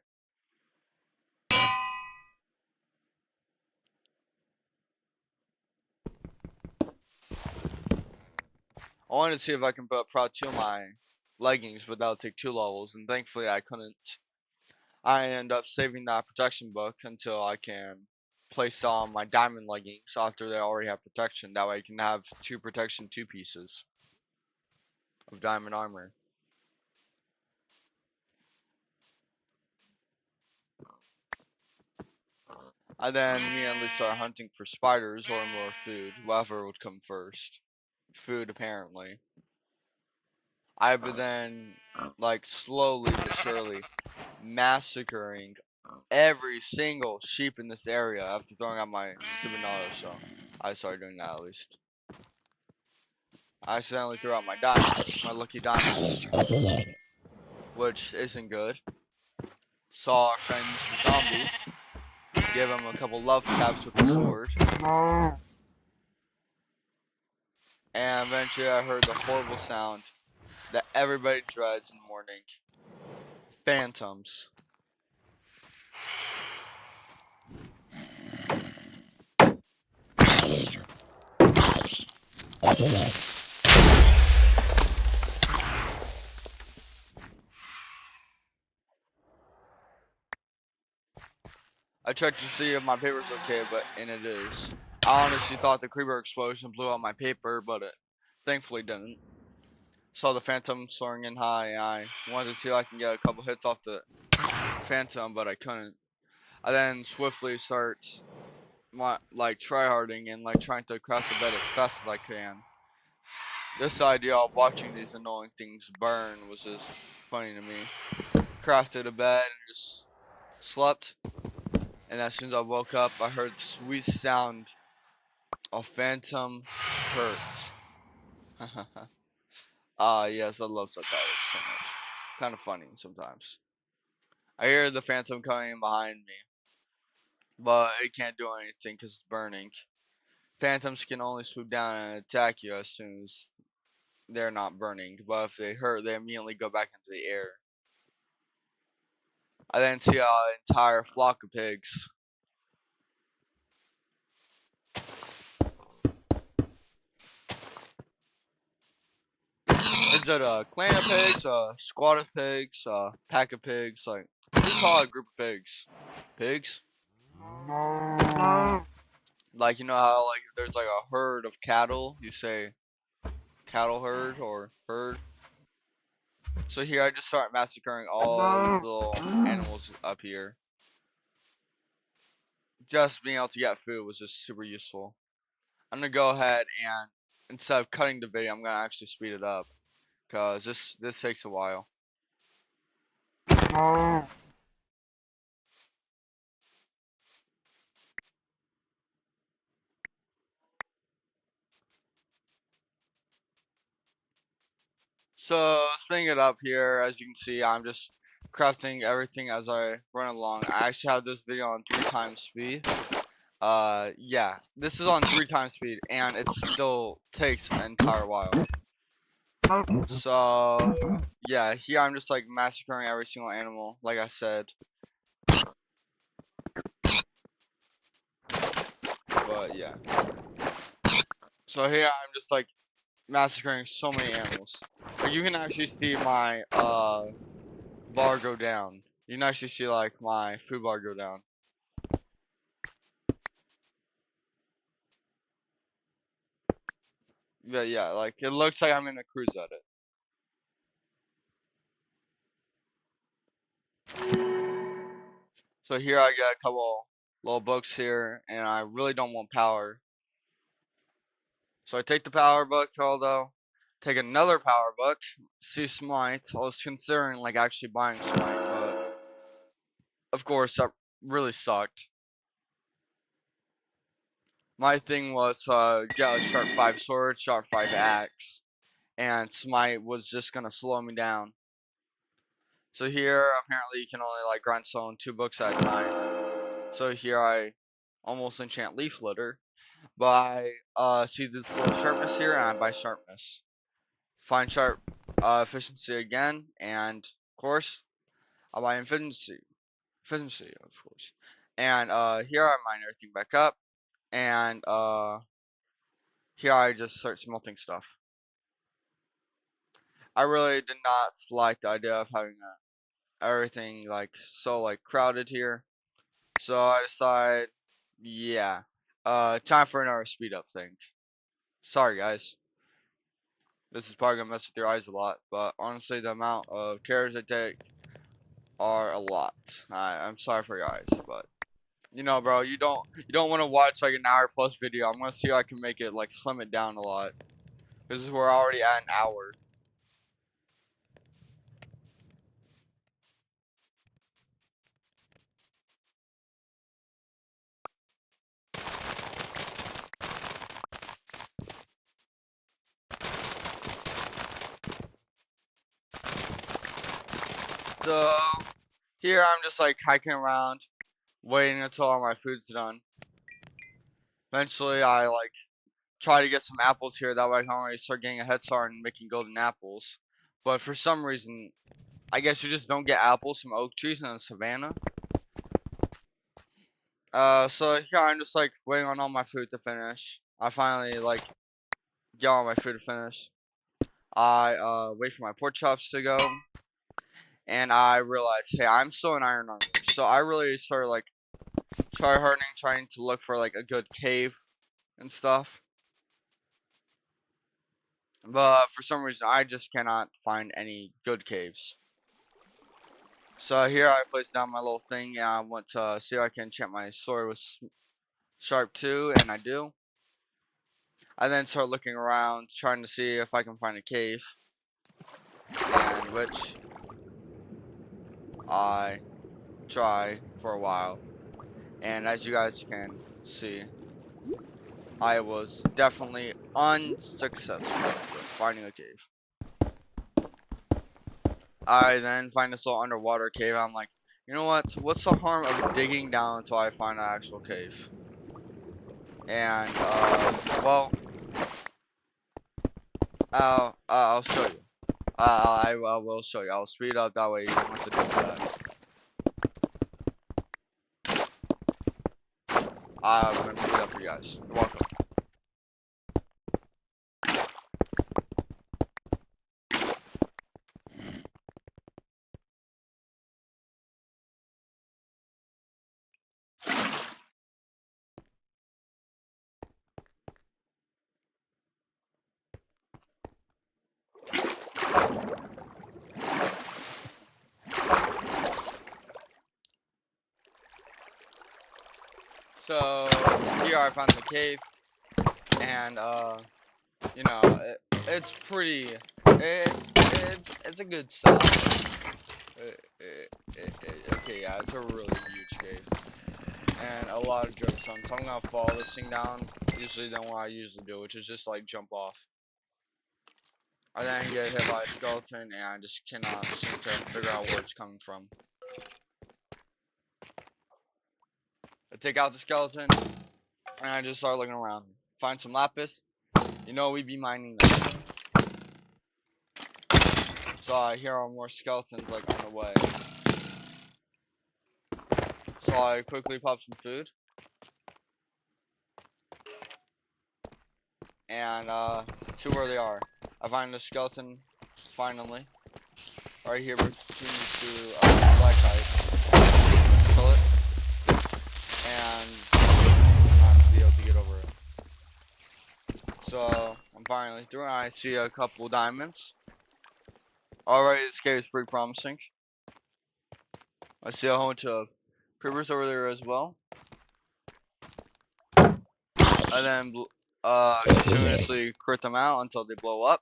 I wanted to see if I can put prop 2 on my leggings, but that would take 2 levels, and thankfully I couldn't. I end up saving that protection book until I can place on my diamond leggings after they already have protection. That way I can have 2 protection 2 pieces of diamond armor. I then immediately started hunting for spiders or more food, whatever would come first. Food, apparently. I would then, like, slowly but surely massacring every single sheep in this area after throwing out my stupid auto shell. I started doing that at least. I accidentally threw out my diamond, my lucky diamond, which isn't good. Saw our friend Mr. Zombie, give him a couple love taps with the sword, and eventually I heard the horrible sound that everybody dreads in the morning. Phantoms. I checked to see if my paper's okay, and it is. I honestly thought the creeper explosion blew out my paper, but it thankfully didn't. Saw the phantom soaring in high, and I wanted to see if I can get a couple hits off the phantom, but I couldn't. I then swiftly start tryharding and like trying to craft the bed as fast as I can. This idea of watching these annoying things burn was just funny to me. Crafted a bed and just slept. And as soon as I woke up, I heard the sweet sound of phantom hurt. Yes, I love subtitles so much. Kind of funny sometimes. I hear the phantom coming behind me, but it can't do anything because it's burning. Phantoms can only swoop down and attack you as soon as they're not burning, but if they hurt, they immediately go back into the air. I then see an entire flock of pigs. Is it a clan of pigs, a squad of pigs, a pack of pigs? Like, what do you call a group of pigs? Pigs? Like, you know how, like, if there's like a herd of cattle, you say cattle herd or herd? So here I just start massacring all these little animals up here. Just being able to get food was just super useful. I'm gonna go ahead and instead of cutting the video, I'm gonna actually speed it up. Cause this takes a while. So speeding it up here, as you can see, I'm just crafting everything as I run along. I actually have this video on 3 times speed. Yeah, this is on 3 times speed, and it still takes an entire while. So yeah, here I'm just like massacring every single animal, like I said. But yeah. So here I'm just like massacring so many animals. Like you can actually see my bar go down. You can actually see like my food bar go down. Yeah, like it looks like I'm in a cruise at it. So here I got a couple little books here, and I really don't want power. So I take the power book, although take another power book, see Smite. I was considering like actually buying Smite, but of course that really sucked. My thing was get a sharp 5 sword, sharp 5 axe, and Smite was just gonna slow me down. So here apparently you can only like grindstone 2 books at a time. So here I almost enchant Leaf Litter, but I see this little sharpness here and I buy sharpness. Find sharp efficiency again, and of course I buy efficiency of course. And here I mine everything back up, and here I just start smelting stuff. I really did not like the idea of having everything like so like crowded here. So I decide, yeah, time for another speed up thing. Sorry guys, this is probably gonna mess with your eyes a lot, but honestly, the amount of carrots I take are a lot. I'm sorry for your eyes, but you know, bro, you don't want to watch like an hour plus video. I'm gonna see if I can make it like slim it down a lot, because we're already at an hour. So here I'm just like hiking around, waiting until all my food's done. Eventually, I like try to get some apples here. That way, I can already start getting a head start and making golden apples. But for some reason, I guess you just don't get apples from oak trees in the savannah. So here I'm just like waiting on all my food to finish. I finally like get all my food to finish. I wait for my pork chops to go, and I realize, hey, I'm still in iron armor. So I really started like try hardening, trying to look for like a good cave and stuff. But for some reason, I just cannot find any good caves. So here I place down my little thing, and I want to see if I can enchant my sword with sharp 2, and I do. I then start looking around, trying to see if I can find a cave, and which I try for a while. And as you guys can see, I was definitely unsuccessful with finding a cave. I then find this little underwater cave. I'm like, you know what? What's the harm of digging down until I find an actual cave? And well, I'll show you. I will show you. I'll speed up that way. You don't have to do that. I'm gonna speed up for you guys. You're welcome. So here I found the cave, and you know, it's pretty. It's a good size. Okay, yeah, it's a really huge cave, and a lot of jumps on. So I'm gonna fall this thing down. Usually than what I usually do, which is just like jump off. I then get hit by a skeleton, and I just cannot seem to figure out where it's coming from. I take out the skeleton, and I just start looking around. Find some lapis. You know, we be mining them. So I hear more skeletons like on the way. So I quickly pop some food. And see where they are. I find the skeleton finally. Right here between these two black guys. Kill it. And I have to be able to get over it. So I'm finally through, and I see a couple diamonds. Alright, this cave is pretty promising. I see a whole bunch of creepers over there as well. I then continuously crit them out until they blow up.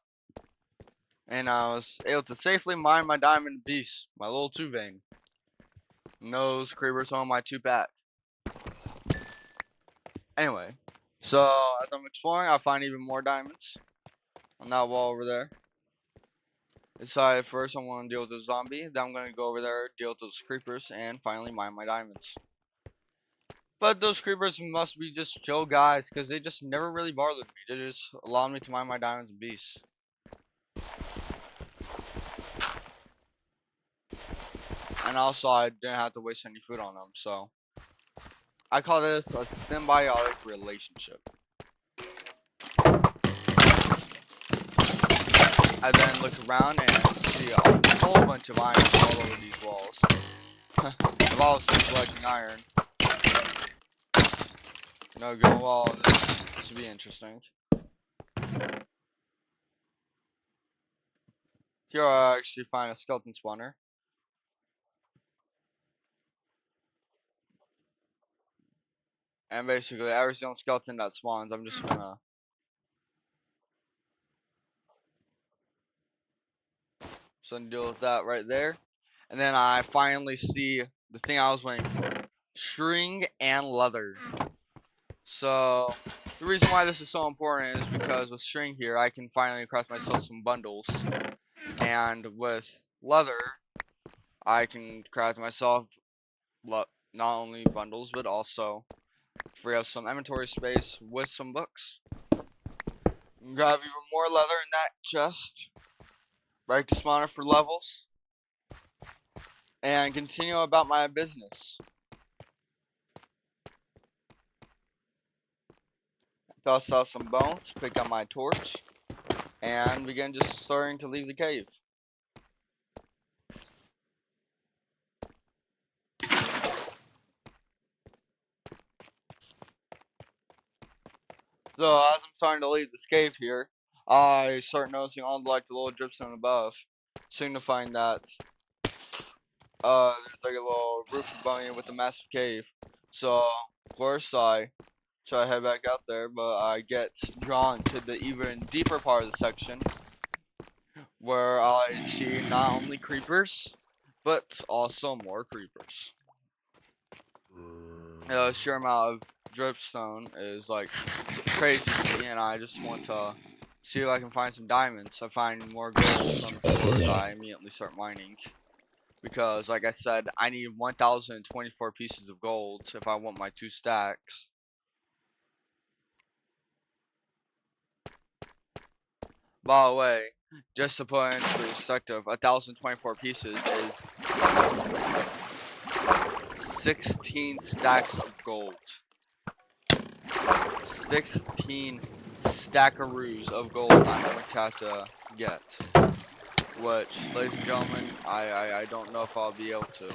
And I was able to safely mine my diamond beast, my little 2-vein. And those creepers on my 2-pack. Anyway, so as I'm exploring, I find even more diamonds on that wall over there. Decided first I'm going to deal with the zombie, then I'm going to go over there, deal with those creepers, and finally mine my diamonds. But those creepers must be just chill guys, because they just never really bothered me. They just allowed me to mine my diamonds and beasts. And also, I didn't have to waste any food on them, so I call this a symbiotic relationship. I then look around and see a whole bunch of iron all over these walls. I've also collecting iron. No good wall. This should be interesting. Here I actually find a skeleton spawner. And basically every single skeleton that spawns, I'm just gonna deal with that right there. And then I finally see the thing I was waiting for. String and leather. So the reason why this is so important is because with string here, I can finally craft myself some bundles. And with leather, I can craft myself not only bundles, but also free up some inventory space with some books. Grab even more leather in that chest. Break the spawner for levels. And continue about my business. Toss out some bones, pick up my torch, and begin just starting to leave the cave. So as I'm starting to leave this cave here, I start noticing all the little dripstone above, signifying that there's like a little roof above me with a massive cave. So of course I try to head back out there, but I get drawn to the even deeper part of the section where I see not only creepers, but also more creepers. The sheer amount of dripstone is like crazy to me, and I just want to see if I can find some diamonds. I find more gold on the floors. I immediately start mining. Because, like I said, I need 1,024 pieces of gold if I want my 2 stacks. By the way, just to put into perspective, 1,024 pieces is 16 stacks of gold. 16 stackaroos of gold I'm going to have to get. Which, ladies and gentlemen, I don't know if I'll be able to.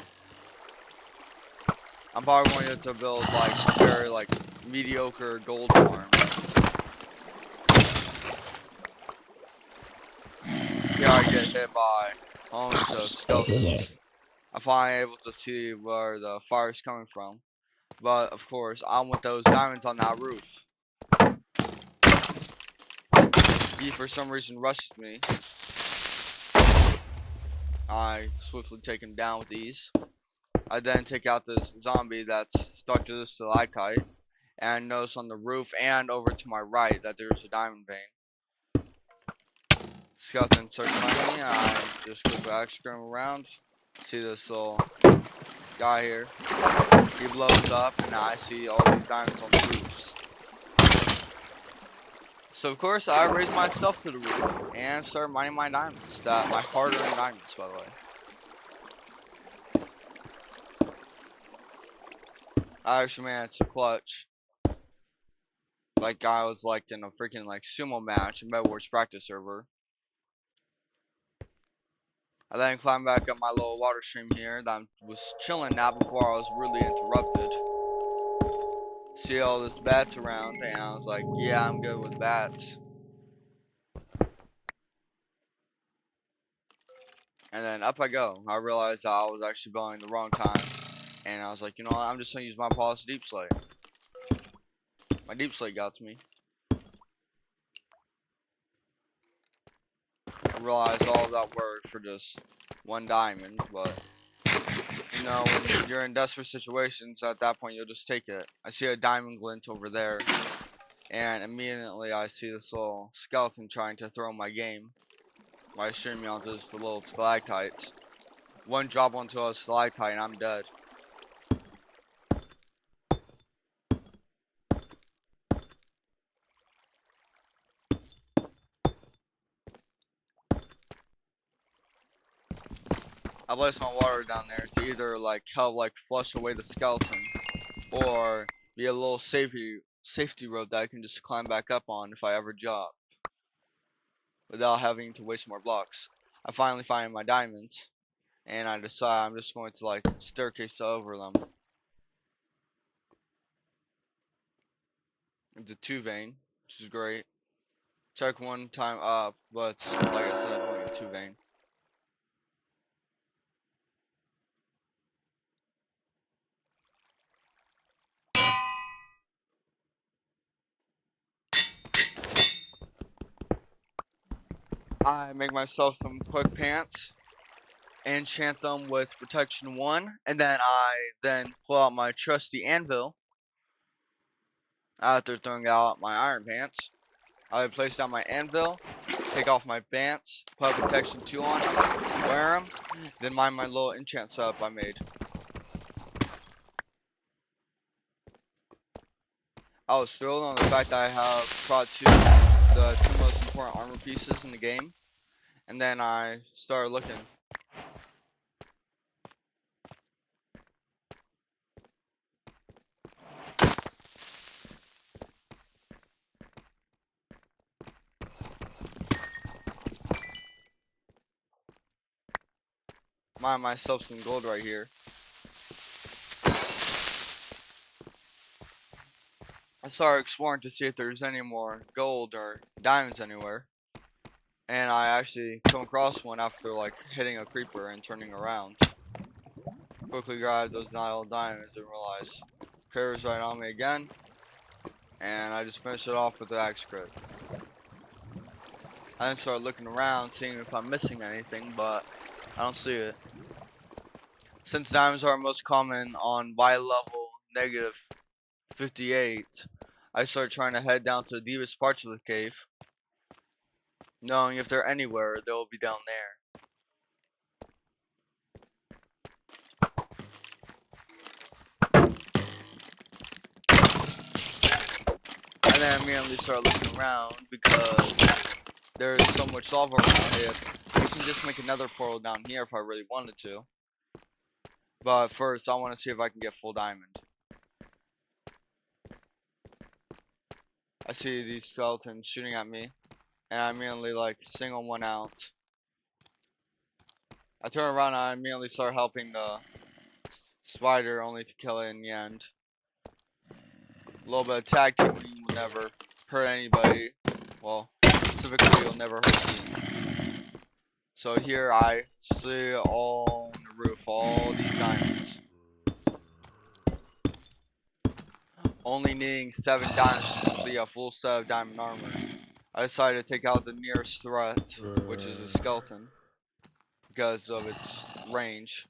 I'm probably going to have to build like a very like mediocre gold farm. Here I get hit by hundreds of skeletons. I'm finally able to see where the fire's coming from. But of course, I want those diamonds on that roof. He for some reason rushes me. I swiftly take him down with ease. I then take out this zombie that's stuck to this stalactite. And notice on the roof and over to my right that there's a diamond vein. Skeleton starts finding me. I just quickly axe him around. See this little guy here. He blows up, and now I see all these diamonds on the roofs. So of course I raise myself to the roof and start mining my diamonds. My hard-earned diamonds, by the way. I actually managed to clutch. Like I was like in a freaking like sumo match in Bedwars practice server. I then climbed back up my little water stream here that I was chilling at before I was really interrupted. See all this bats around, and I was like, yeah, I'm good with bats. And then up I go. I realized that I was actually building the wrong time. And I was like, you know what, I'm just going to use my polished deep slate. My deep slate got to me. I realized all of that work for just 1 diamond, but you know, when you're in desperate situations, at that point you'll just take it. I see a diamond glint over there, and immediately I see this little skeleton trying to throw my game by shooting me onto this little stalactites. One drop onto a stalactite and I'm dead. I placed my water down there to either like help like flush away the skeleton or be a little safety road that I can just climb back up on if I ever drop without having to waste more blocks. I finally find my diamonds and I decide I'm just going to like staircase over them. It's a 2 vein, which is great. Check 1 time up, but like I said, only a 2 vein. I make myself some quick pants, enchant them with protection 1, and then I pull out my trusty anvil after throwing out my iron pants. I place down my anvil, take off my pants, put protection 2 on them, wear them, then mine my little enchant setup I made. I was thrilled on the fact that I have brought the 2 most important armor pieces in the game, and then I started looking. Mine myself some gold right here. I started exploring to see if there's any more gold or diamonds anywhere. And I actually come across one after like hitting a creeper and turning around. Quickly grabbed those Nile diamonds and realized creeper's right on me again. And I just finished it off with the axe crit. I then started looking around, seeing if I'm missing anything, but I don't see it. Since diamonds are most common on Y level negative 58, I started trying to head down to the deepest parts of the cave. knowing if they're anywhere, they'll be down there. And then I immediately start looking around because there's so much lava around it. You can just make another portal down here if I really wanted to. But first, I want to see if I can get full diamond. I see these skeletons shooting at me, and I immediately like single one out. I turn around and I immediately start helping the spider, only to kill it in the end. A little bit of tag teaming will never hurt anybody. Well, specifically, it'll never hurt me. So here I see on the roof all these diamonds. Only needing 7 diamonds to complete a full set of diamond armor. I decided to take out the nearest threat, which is a skeleton, because of its range.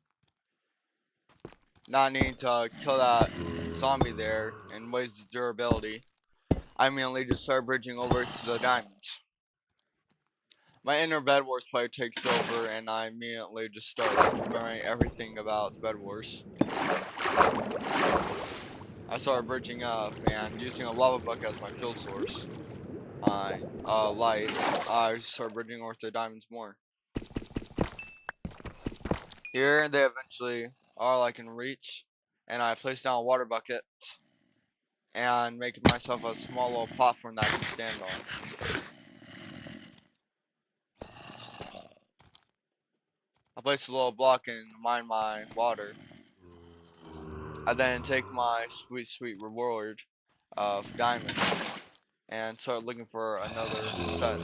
Not needing to kill that zombie there and waste the durability, I immediately just start bridging over to the diamonds. My inner Bed Wars player takes over, and I immediately just start remembering everything about Bed Wars. I started bridging up and using a lava bucket as my fuel source. My light, I start bridging over to the diamonds more. Here they eventually are all I can reach, and I place down a water bucket and make myself a small little platform that I can stand on. I place a little block and mine my water. I then take my sweet, sweet reward of diamonds and start looking for another set.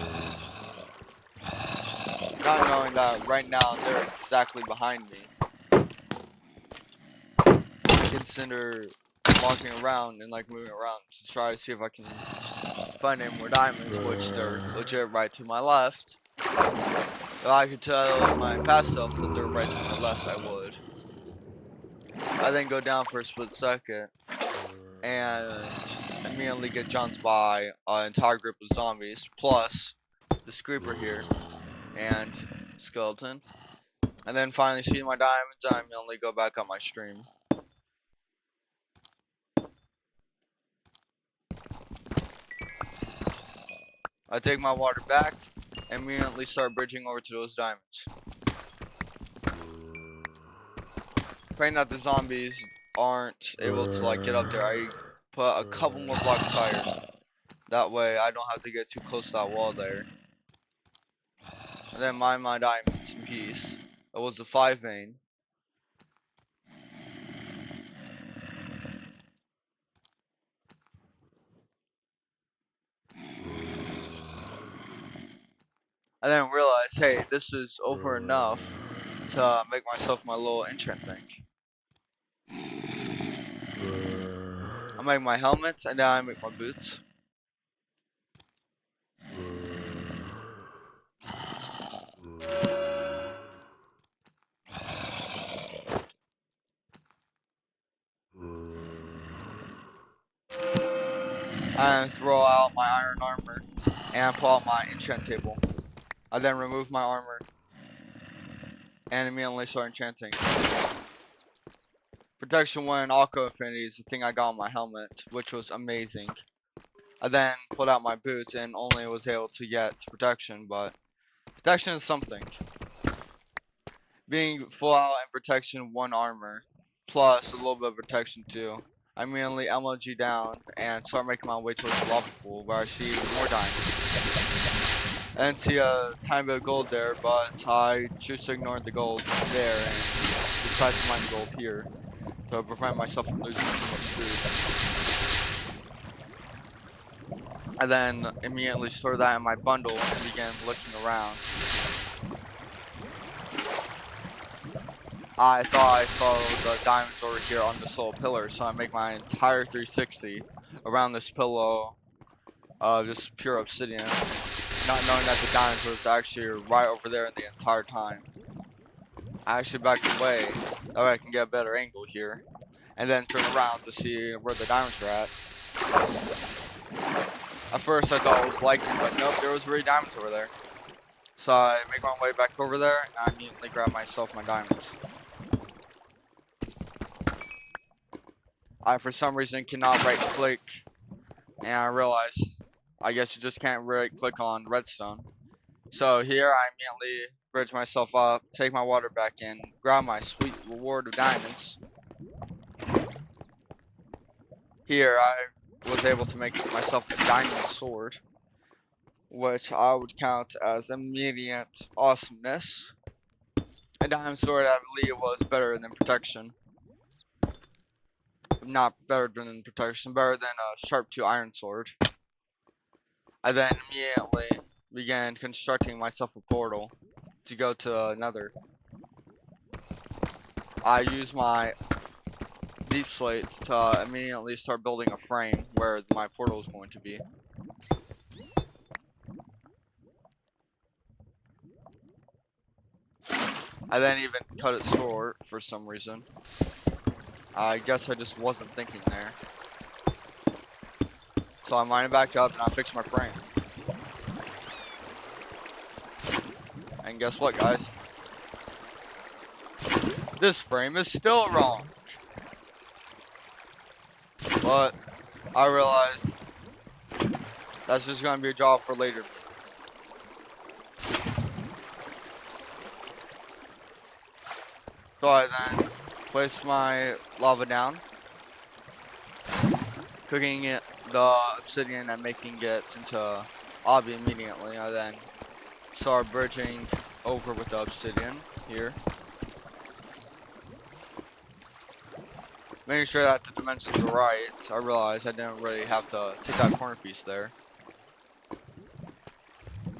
Not knowing that right now they're exactly behind me. I consider walking around and like moving around to try to see if I can find any more diamonds, which they're legit right to my left. If I could tell my past self that they're right to my left, I would. I then go down for a split second and immediately get jumped by an entire group of zombies, plus this creeper here and skeleton. And then finally see my diamonds, I immediately go back on my stream. I take my water back and immediately start bridging over to those diamonds. Praying that the zombies aren't able to like get up there, I put a couple more blocks higher. That way I don't have to get too close to that wall there. And then mine my diamonds in peace. It was a 5 vein. I then realized, hey, this is over enough to make myself my little enchant thing. I make my helmet, and then I make my boots. And throw out my iron armor, and pull out my enchant table. I then remove my armor, and immediately start enchanting. Protection 1 and Alco Infinity is the thing I got on my helmet, which was amazing. I then pulled out my boots and only was able to get protection, but protection is something. Being full out and protection 1 armor, plus a little bit of protection 2, I immediately MLG down and start making my way towards the lava pool where I see even more diamonds. I didn't see a tiny bit of gold there, but I choose to ignore the gold there and decide to mine gold here to prevent myself from losing too much food. I then immediately store that in my bundle and began looking around. I thought I saw the diamonds over here on this little pillar, so I make my entire 360 around this pillow of just pure obsidian, not knowing that the diamonds was actually right over there the entire time. I actually backed away, that way I can get a better angle here, and then turn around to see where the diamonds are at. At first I thought it was Lichen, but nope, there was really diamonds over there. So I make my way back over there, and I immediately grab myself my diamonds. I, for some reason, cannot right click, and I realize I guess you just can't right click on redstone. So here I immediately bridge myself up, take my water back in, grab my sweet reward of diamonds. Here I was able to make myself a diamond sword, which I would count as immediate awesomeness. A diamond sword, I believe, was better than protection. Not better than protection, better than a sharp 2 iron sword. I then immediately began constructing myself a portal to go to Nether. I used my deep slate to immediately start building a frame where my portal is going to be. I then even cut it short for some reason. I guess I just wasn't thinking there. So I line it back up and I fix my frame. And guess what, guys? This frame is still wrong. But I realized that's just gonna be a job for later. So I then place my lava down, cooking it, the obsidian and making it into obby immediately. I then start bridging over with the obsidian here. Making sure that the dimensions are right. I realized I didn't really have to take that corner piece there.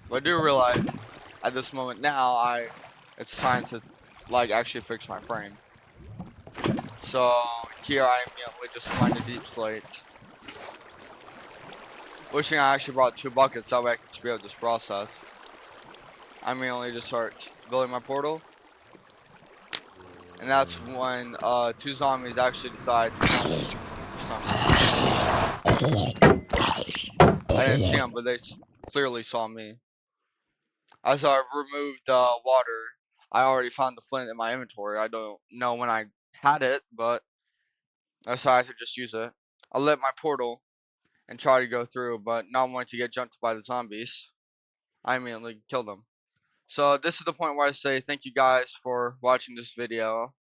But I do realize at this moment now it's time to like actually fix my frame. So here I immediately just find a deep slate. Wishing I actually brought 2 buckets, that way I could speed up this process. I immediately just start building my portal. And that's when 2 zombies actually decide to kill me for some reason. I didn't see them, but they clearly saw me. As I removed water, I already found the flint in my inventory. I don't know when I had it, but I decided to just use it. I lit my portal and try to go through, but not wanting to get jumped by the zombies, I immediately killed them. So this is the point where I say thank you guys for watching this video.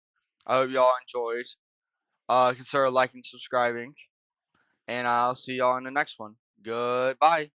I hope y'all enjoyed. Consider liking, subscribing, and I'll see y'all in the next one. Goodbye.